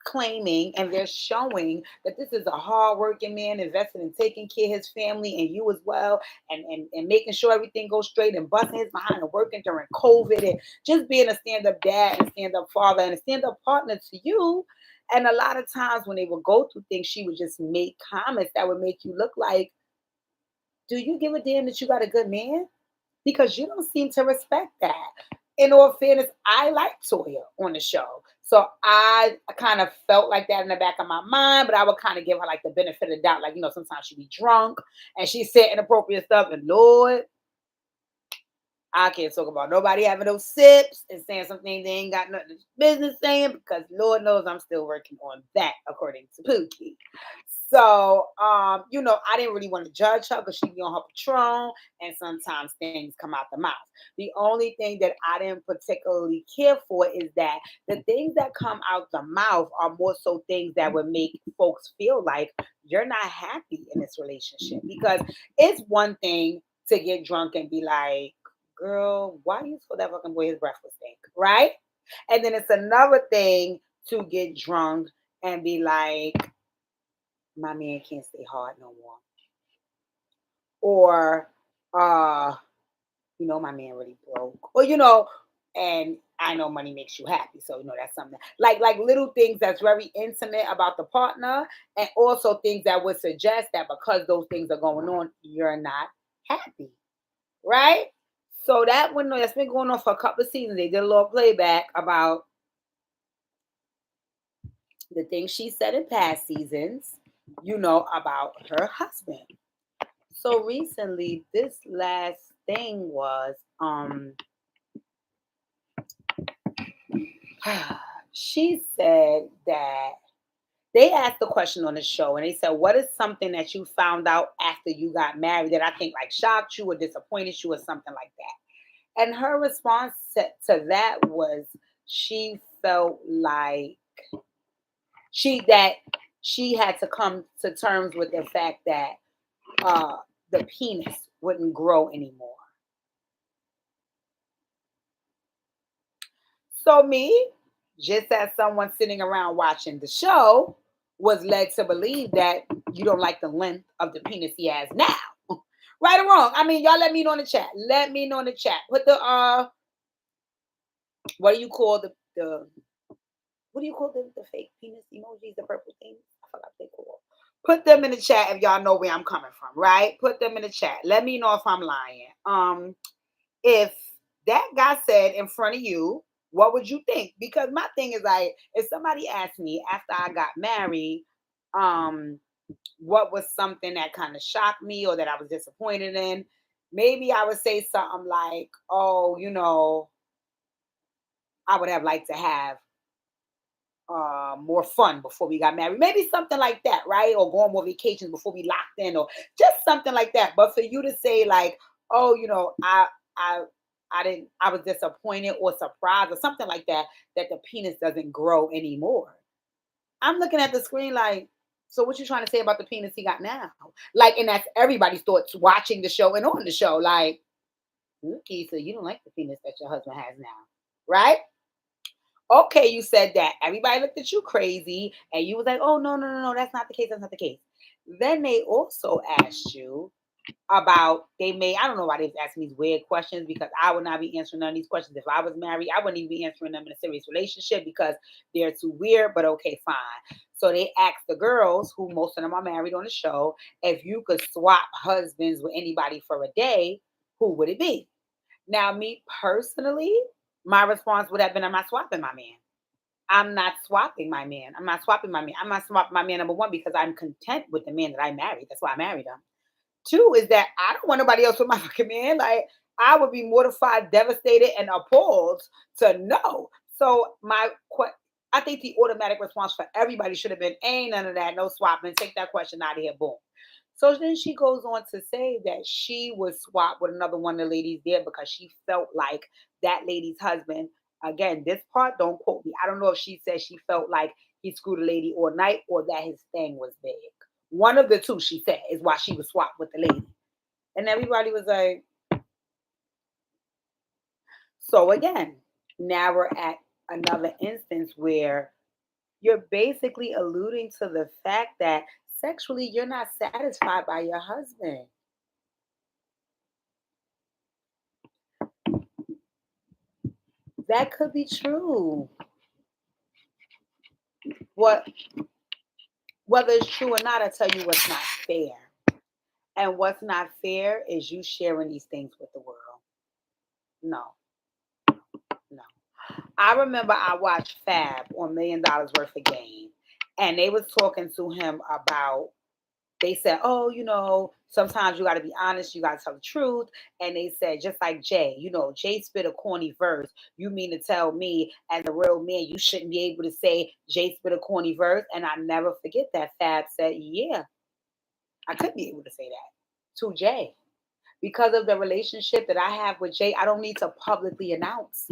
claiming and they're showing that this is a hardworking man invested in taking care of his family and you as well and making sure everything goes straight and busting his behind and working during COVID and just being a stand-up dad and stand-up father and a stand-up partner to you. And a lot of times when they would go through things, she would just make comments that would make you look like, do you give a damn that you got a good man? Because you don't seem to respect that. In all fairness, I like Toya on the show. So I kind of felt like that in the back of my mind, but I would kind of give her like the benefit of the doubt. Like, sometimes she be drunk and she said inappropriate stuff. And Lord, I can't talk about nobody having those sips and saying something they ain't got nothing business saying because Lord knows I'm still working on that according to Pookie. So, I didn't really want to judge her because she be on her Patron and sometimes things come out the mouth. The only thing that I didn't particularly care for is that the things that come out the mouth are more so things that would make folks feel like you're not happy in this relationship. Because it's one thing to get drunk and be like, girl, why you so that fucking boy his breath was stink, right? And then it's another thing to get drunk and be like, my man can't stay hard no more. Or my man really broke. Or and I know money makes you happy. So that's something like little things that's very intimate about the partner, and also things that would suggest that because those things are going on, you're not happy. Right? So that one that's been going on for a couple of seasons. They did a little playback about the things she said in past seasons, about her husband. So recently, this last thing was she said that they asked the question on the show and they said, what is something that you found out after you got married that I think like shocked you or disappointed you or something like that? And her response to that was she felt like that she had to come to terms with the fact that uh, the penis wouldn't grow anymore. So me, just as someone sitting around watching the show, was led to believe that you don't like the length of the penis he has now. Right or wrong? I mean, y'all let me know in the chat. Let me know in the chat. Put the what do you call the what do you call the fake penis emojis, the purple thing? I forgot what they call. Put them in the chat if y'all know where I'm coming from, right? Put them in the chat. Let me know if I'm lying. If that guy said in front of you, what would you think? Because my thing is like, if somebody asked me after I got married, um, what was something that kind of shocked me or that I was disappointed in, maybe I would say something like, oh, I would have liked to have more fun before we got married. Maybe something like that, right? Or go on more vacations before we locked in, or just something like that. But for you to say like, oh, I I was disappointed or surprised or something like that, that the penis doesn't grow anymore. I'm looking at the screen like, so what you trying to say about the penis he got now? Like, and that's everybody's thoughts watching the show and on the show. Like, okay, so you don't like the penis that your husband has now, right? Okay, you said that. Everybody looked at you crazy, and you was like, "Oh no, no, no, no, that's not the case. That's not the case." Then they also asked you about they may I don't know why they asking these weird questions because I would not be answering none of these questions if I was married. I wouldn't even be answering them in a serious relationship because they're too weird. But okay, fine. So they asked the girls, who most of them are married on the show, if you could swap husbands with anybody for a day, who would it be? Now, me personally, my response would have been, "I'm not swapping my man. I'm not swapping my man. I'm not swapping my man. I'm not swapping my man, number one, because I'm content with the man that I married. That's why I married him. Two is that I don't want nobody else with my fucking man. Like, I would be mortified, devastated, and appalled to know. So I think the automatic response for everybody should have been, ain't none of that, no swapping. Take that question out of here, boom. So then she goes on to say that she would swap with another one of the ladies there because she felt like that lady's husband. Again, this part, don't quote me. I don't know if she said she felt like he screwed a lady all night or that his thing was big. One of the two, she said, is why she was swapped with the lady. And everybody was like, so again, now we're at another instance where you're basically alluding to the fact that sexually you're not satisfied by your husband. That could be true. What Whether it's true or not, I tell you what's not fair. And what's not fair is you sharing these things with the world. No, no. I remember I watched Fab on $1 Million Worth of Game, and they was talking to him about. They said, "Oh, sometimes you got to be honest. You got to tell the truth." And they said, just like Jay, Jay spit a corny verse. You mean to tell me, as a real man, you shouldn't be able to say Jay spit a corny verse? And I never forget that Fab said, "Yeah, I could be able to say that to Jay." Because of the relationship that I have with Jay, I don't need to publicly announce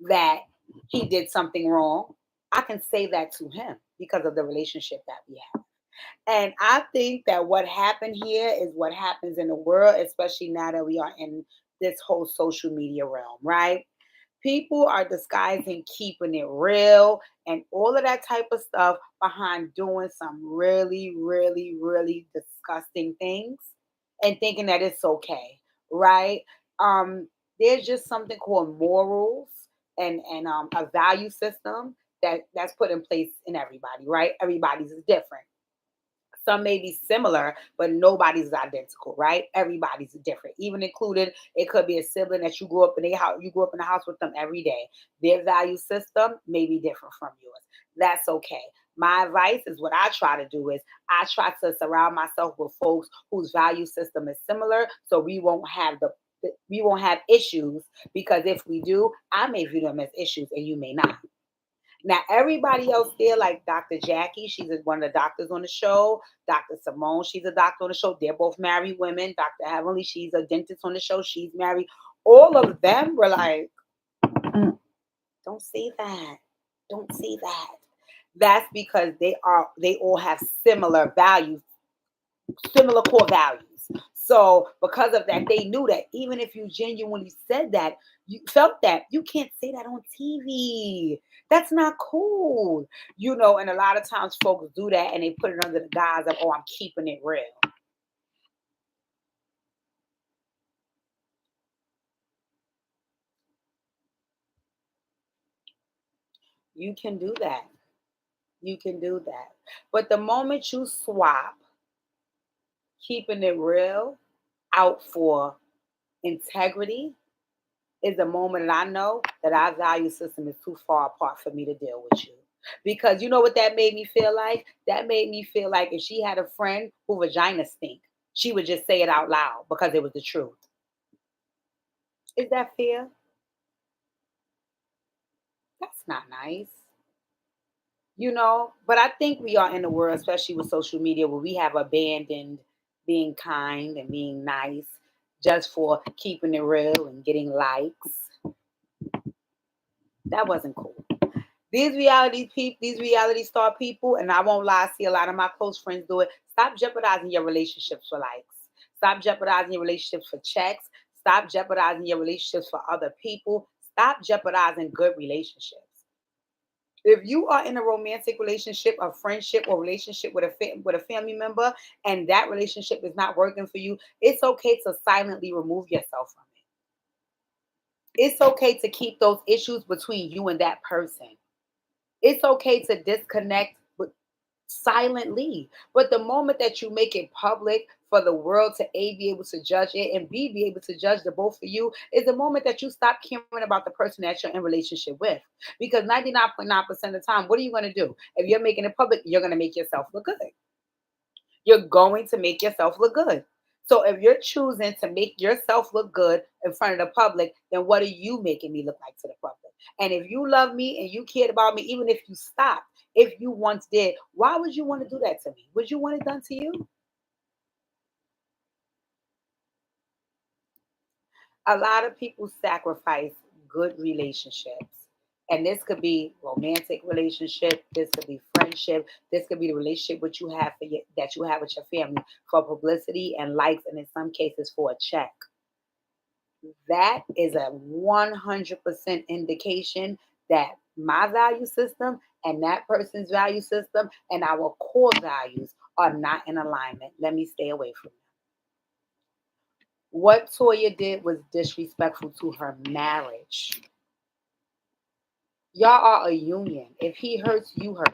that he did something wrong. I can say that to him because of the relationship that we have. And I think that what happened here is what happens in the world, especially now that we are in this whole social media realm, right? People are disguising keeping it real and all of that type of stuff behind doing some really, really, really disgusting things and thinking that it's okay, right? Um, there's just something called morals and a value system that's put in place in everybody, right? Everybody's is different. Some may be similar, but nobody's identical, right? Everybody's different. Even included, it could be a sibling that you grew up in a house, you grew up in the house with them every day. Their value system may be different from yours. That's okay. My advice is what I try to do is I try to surround myself with folks whose value system is similar so we won't have issues because if we do, I may view them as issues and you may not. Now, everybody else there, like Dr. Jackie, she's one of the doctors on the show. Dr. Simone, she's a doctor on the show. They're both married women. Dr. Heavenly, she's a dentist on the show. She's married. All of them were like, "Mm, don't say that. Don't say that." That's because they all have similar values, similar core values. So because of that, they knew that even if you genuinely said that, you felt that, you can't say that on TV. That's not cool. And a lot of times folks do that and they put it under the guise of, oh, I'm keeping it real. You can do that. You can do that. But the moment you swap keeping it real out for integrity, is the moment that I know that our value system is too far apart for me to deal with you. Because you know what that made me feel like? That made me feel like if she had a friend who vagina stink, she would just say it out loud because it was the truth. Is that fair? That's not nice. But I think we are in a world, especially with social media, where we have abandoned being kind and being nice just for keeping it real and getting likes. That wasn't cool. These reality star people, and I won't lie, I see a lot of my close friends do it. Stop jeopardizing your relationships for likes. Stop jeopardizing your relationships for checks. Stop jeopardizing your relationships for other people. Stop jeopardizing good relationships. If you are in a romantic relationship, a friendship, or relationship with with a family member, and that relationship is not working for you, it's okay to silently remove yourself from it. It's okay to keep those issues between you and that person. It's okay to disconnect silently. But the moment that you make it public for the world to A, be able to judge it, and B, be able to judge the both of you, is the moment that you stop caring about the person that you're in relationship with. Because 99.9% of the time, what are you going to do? If you're making it public, you're going to make yourself look good. You're going to make yourself look good. So if you're choosing to make yourself look good in front of the public, then what are you making me look like to the public? And if you love me and you cared about me, even if you stopped, if you once did, why would you want to do that to me? Would you want it done to you? A lot of people sacrifice good relationships. And this could be romantic relationship, this could be friendship, this could be the relationship that you have with your family for publicity and likes, and in some cases for a check. That is a 100% indication that my value system and that person's value system and our core values are not in alignment. Let me stay away from them. What Toya did was disrespectful to her marriage. Y'all are a union. If he hurts, you hurt.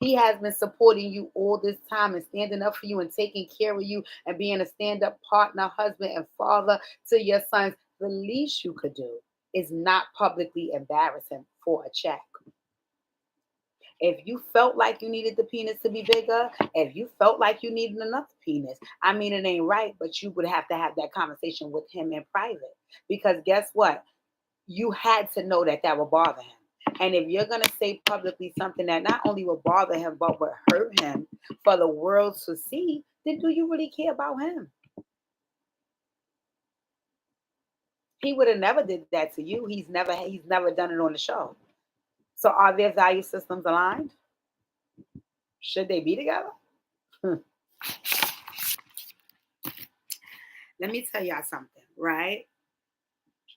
He has been supporting you all this time and standing up for you and taking care of you and being a stand up partner, husband, and father to your sons. The least you could do is not publicly embarrass him for a check. If you felt like you needed the penis to be bigger, if you felt like you needed another penis, I mean, it ain't right, but you would have to have that conversation with him in private. Because guess what? You had to know that that would bother him. And if you're going to say publicly something that not only will bother him, but would hurt him for the world to see, then do you really care about him? He would have never did that to you. He's never done it on the show. So are their value systems aligned? Should they be together? Let me tell y'all something, right?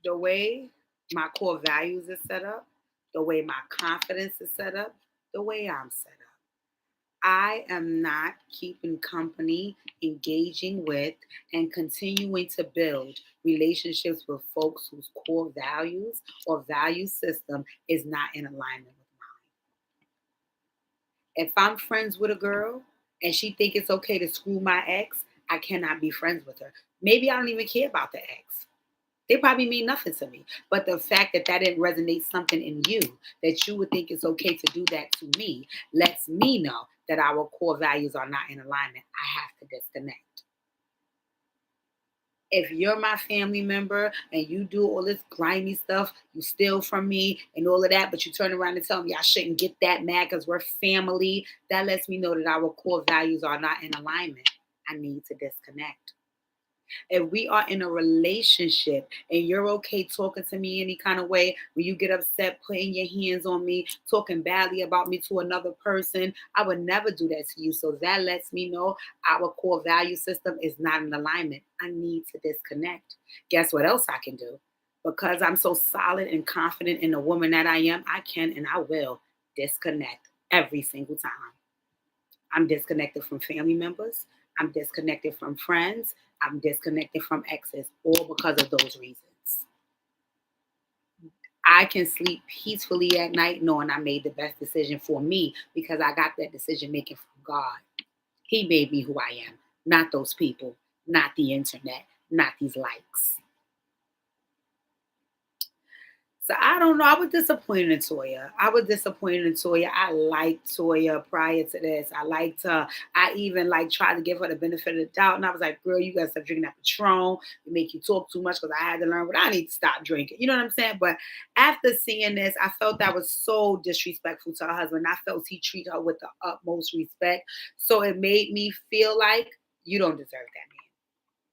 The way my core values is set up, the way my confidence is set up, the way I'm set up. I am not keeping company, engaging with, and continuing to build relationships with folks whose core values or value system is not in alignment with mine. If I'm friends with a girl and she think it's okay to screw my ex, I cannot be friends with her. Maybe I don't even care about the ex. They probably mean nothing to me. But the fact that that didn't resonate something in you, that you would think it's okay to do that to me, lets me know that our core values are not in alignment. I have to disconnect. If you're my family member and you do all this grimy stuff, you steal from me and all of that, but you turn around and tell me I shouldn't get that mad because we're family, that lets me know that our core values are not in alignment. I need to disconnect. If we are in a relationship and you're okay talking to me any kind of way, when you get upset, putting your hands on me, talking badly about me to another person, I would never do that to you. So that lets me know our core value system is not in alignment. I need to disconnect. Guess what else I can do? Because I'm so solid and confident in the woman that I am, I can and I will disconnect every single time. I'm disconnected from family members. I'm disconnected from friends. I'm disconnected from exes, all because of those reasons. I can sleep peacefully at night knowing I made the best decision for me because I got that decision making from God. He made me who I am, not those people, not the internet, not these likes. So I don't know. I was disappointed in Toya. I liked Toya prior to this. I liked her. I even like tried to give her the benefit of the doubt. And I was like, girl, you gotta stop drinking that Patron. It make you talk too much because I had to learn what I need to stop drinking. You know what I'm saying? But after seeing this, I felt that was so disrespectful to her husband. I felt he treated her with the utmost respect. So it made me feel like you don't deserve that man.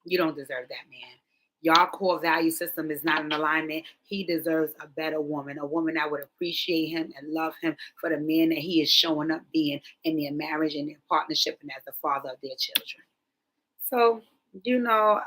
You don't deserve that man. Y'all core value system is not in alignment. He deserves a better woman, a woman that would appreciate him and love him for the man that he is showing up being in their marriage and their partnership and as the father of their children. So, you know,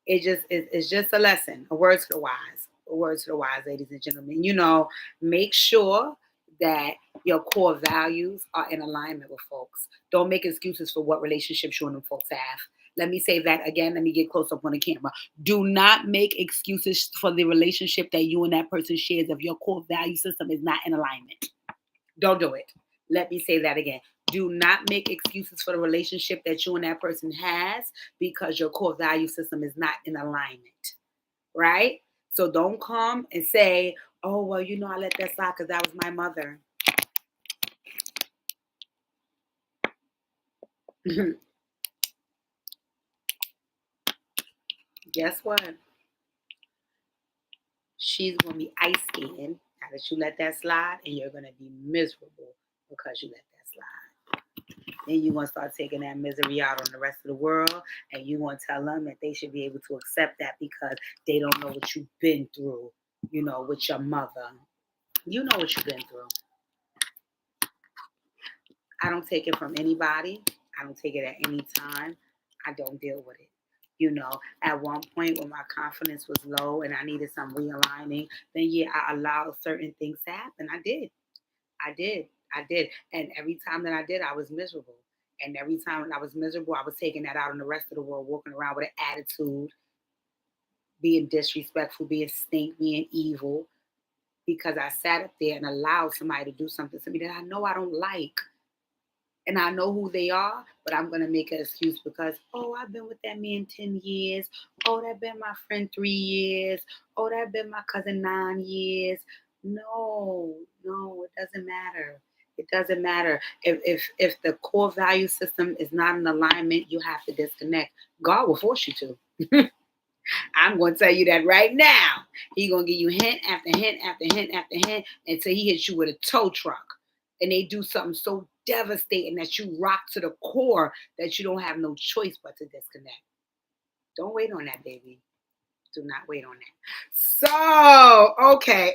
it's just a lesson, a word to the wise, a word to the wise, ladies and gentlemen. Make sure that your core values are in alignment with folks. Don't make excuses for what relationships you and them folks have. Let me say that again. Let me get close up on the camera. Do not make excuses for the relationship that you and that person shares if your core value system is not in alignment. Don't do it. Let me say that again. Do not make excuses for the relationship that you and that person has because your core value system is not in alignment, right? So don't come and say, oh, well, I let that slide because that was my mother. Guess what? She's going to be ice skating now that you let that slide, and you're going to be miserable because you let that slide. Then you're going to start taking that misery out on the rest of the world, and you're going to tell them that they should be able to accept that because they don't know what you've been through, with your mother. You know what you've been through. I don't take it from anybody. I don't take it at any time. I don't deal with it. At one point when my confidence was low and I needed some realigning, then yeah, I allowed certain things to happen. I did. I did. I did. And every time that I did, I was miserable. And every time I was miserable, I was taking that out on the rest of the world, walking around with an attitude, being disrespectful, being stink, being evil, because I sat up there and allowed somebody to do something to me that I know I don't like. And I know who they are, but I'm gonna make an excuse because, oh, I've been with that man 10 years. Oh, that been my friend 3 years. Oh, that been my cousin 9 years. No, no, it doesn't matter. It doesn't matter. If the core value system is not in alignment, you have to disconnect. God will force you to. I'm going to tell you that right now. He's going to give you hint after hint after hint after hint until he hits you with a tow truck. And they do something so devastating that you rock to the core that you don't have no choice but to disconnect. Don't wait on that, baby. Do not wait on that. So, okay.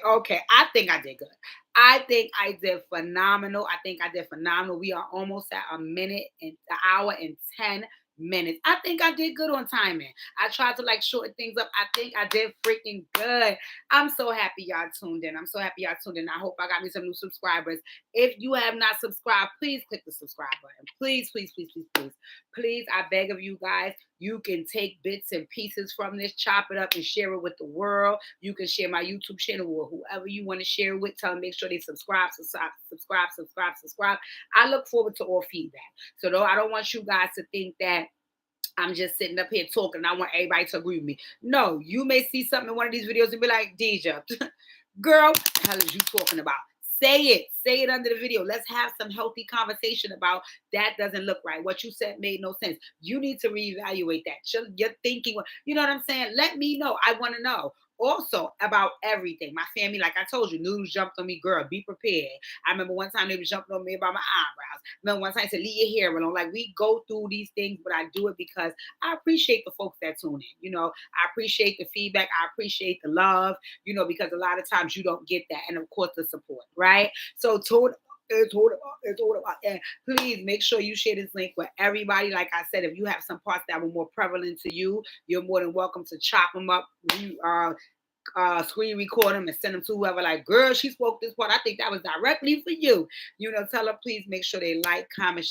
I think I did good. I think I did phenomenal. We are almost at a minute and an hour and 10 minutes. I think I did good on timing. I tried to like shorten things up. I think I did freaking good. I'm so happy y'all tuned in. I'm so happy y'all tuned in. I hope I got me some new subscribers. If you have not subscribed, please click the subscribe button. Please, please, please, please, please. Please, I beg of you guys, you can take bits and pieces from this, chop it up and share it with the world. You can share my YouTube channel with whoever you want to share it with. Tell them, make sure they subscribe, subscribe, subscribe, subscribe, subscribe. I look forward to all feedback. So though I don't want you guys to think that I'm just sitting up here talking. I want everybody to agree with me. No, you may see something in one of these videos and be like, Deja, girl, what the hell is you talking about? Say it. Say it under the video. Let's have some healthy conversation about that doesn't look right. What you said made no sense. You need to reevaluate that. You're thinking, you know what I'm saying? Let me know. I want to know. Also about everything. My family, like I told you, news jumped on me, girl. Be prepared. I remember one time they was jumping on me about my eyebrows. I remember one time I said, leave your hair alone. Like we go through these things, but I do it because I appreciate the folks that tune in. You know, I appreciate the feedback. I appreciate the love, you know, because a lot of times you don't get that. And of course the support, right? So and please make sure you share this link with everybody. Like I said, if you have some parts that were more prevalent to you, you're more than welcome to chop them up. Screen record them and send them to whoever. Like, girl, she spoke this part. I think that was directly for you. You know, tell her please make sure they like, comment,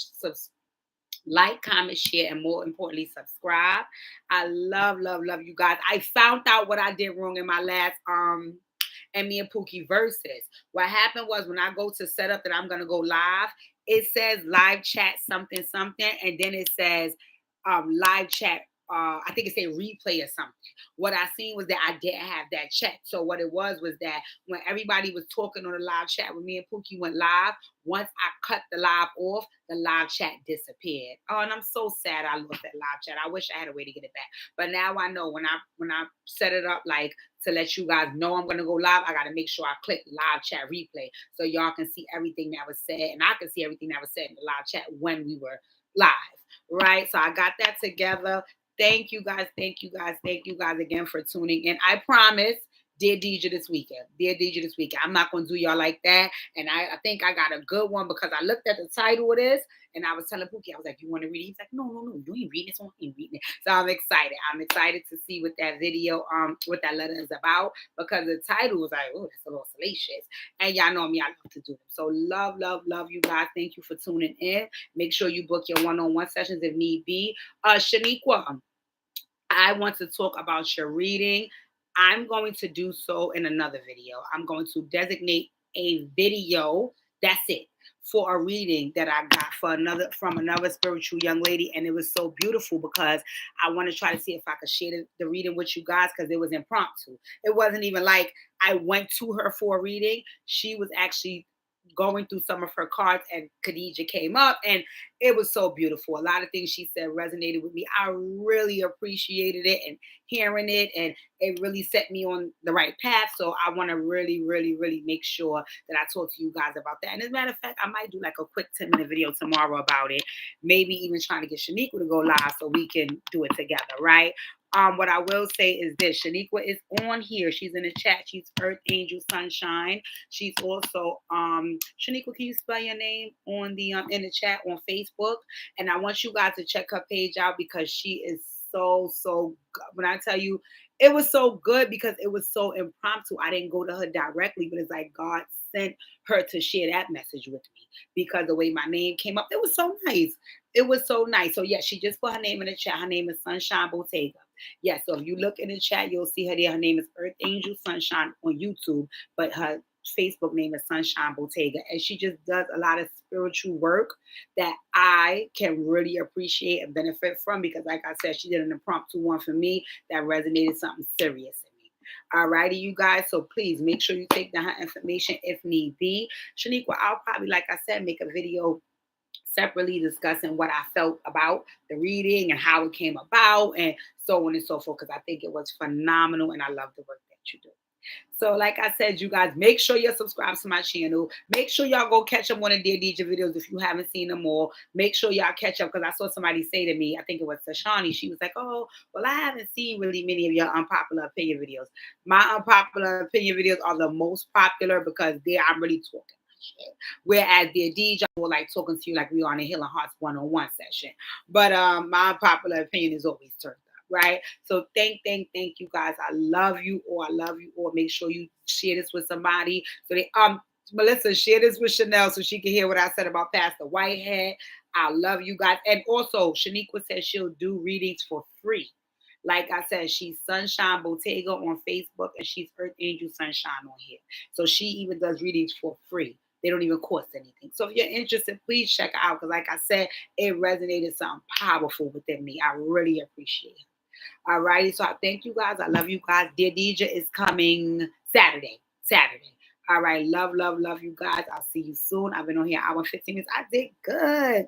share, and more importantly, subscribe. I love, love, love you guys. I found out what I did wrong in my last and me and Pookie verses. What happened was when I go to set up that I'm gonna go live, it says live chat something something, and then it says live chat. I think it said replay or something. What I seen was that I didn't have that check. So what it was that when everybody was talking on the live chat when me and Pookie went live, once I cut the live off, the live chat disappeared. Oh, and I'm so sad I lost that live chat. I wish I had a way to get it back. But now I know when I set it up like to let you guys know I'm gonna go live, I gotta make sure I click live chat replay so y'all can see everything that was said and I can see everything that was said in the live chat when we were live. Right. So I got that together. Thank you guys. Thank you guys. Thank you guys again for tuning in. I promise, dear DJ this weekend. Dear DJ this weekend. I'm not going to do y'all like that. And I think I got a good one because I looked at the title of this and I was telling Pookie, I was like, you want to read it? He's like, no, no, no. You ain't reading this one. You ain't reading it. So I'm excited. I'm excited to see what that video, what that letter is about because the title was like, oh, that's a little salacious. And y'all know me, I love to do them. So love, love, love you guys. Thank you for tuning in. Make sure you book your one-on-one sessions if need be. Shaniqua, I want to talk about your reading. I'm going to do so in another video. I'm going to designate a video. That's it. For a reading that I got from another spiritual young lady, and it was so beautiful because I want to try to see if I could share the reading with you guys because it was impromptu. It wasn't even like I went to her for a reading. She was actually going through some of her cards and Khadija came up and it was so beautiful. A lot of things she said resonated with me. I really appreciated it and hearing it and it really set me on the right path. So I want to really, really, really make sure that I talk to you guys about that. And as a matter of fact, I might do like a quick 10-minute video tomorrow about it. Maybe even trying to get Shaniqua to go live so we can do it together, right? What I will say is this. Shaniqua is on here. She's in the chat. She's Earth Angel Sunshine. She's also Shaniqua, can you spell your name on the in the chat on Facebook? And I want you guys to check her page out because she is so good. When I tell you it was so good because it was so impromptu. I didn't go to her directly, but it's like God sent her to share that message with me because the way my name came up, it was so nice. It was so nice. So yeah, she just put her name in the chat. Her name is Sunshine Bottega. Yeah, so if you look in the chat, you'll see her there. Her name is Earth Angel Sunshine on YouTube, but her Facebook name is Sunshine Bottega. And she just does a lot of spiritual work that I can really appreciate and benefit from because, like I said, she did an impromptu one for me that resonated something serious in me. All righty, you guys. So please make sure you take down her information if need be. Shaniqua, I'll probably, like I said, make a video separately discussing what I felt about the reading and how it came about and so on and so forth because I think it was phenomenal and I love the work that you do. So like I said, you guys, make sure you're subscribed to my channel. Make sure y'all go catch up on the Dear DJ videos if you haven't seen them all. Make sure y'all catch up because I saw somebody say to me, I think it was Tashani, she was like, oh, well, I haven't seen really many of your unpopular opinion videos. My unpopular opinion videos are the most popular because there I'm really talking. shit. Whereas their DJ will like talking to you like we are on a Healing Hearts one-on-one session. But my popular opinion is always turned up, right? So thank you guys. I love you all. I love you all. Make sure you share this with somebody. So they Melissa, share this with Chanel so she can hear what I said about Pastor Whitehead. I love you guys. And also, Shaniqua says she'll do readings for free. Like I said, she's Sunshine Bottega on Facebook and she's Earth Angel Sunshine on here. So she even does readings for free. They don't even cost anything. So if you're interested, please check her out because, like I said, it resonated something powerful within me. I really appreciate it. All righty. So I thank you guys. I love you guys. Dear DJ is coming Saturday. Saturday. All right. Love you guys. I'll see you soon. I've been on here hour 15 minutes. I did good.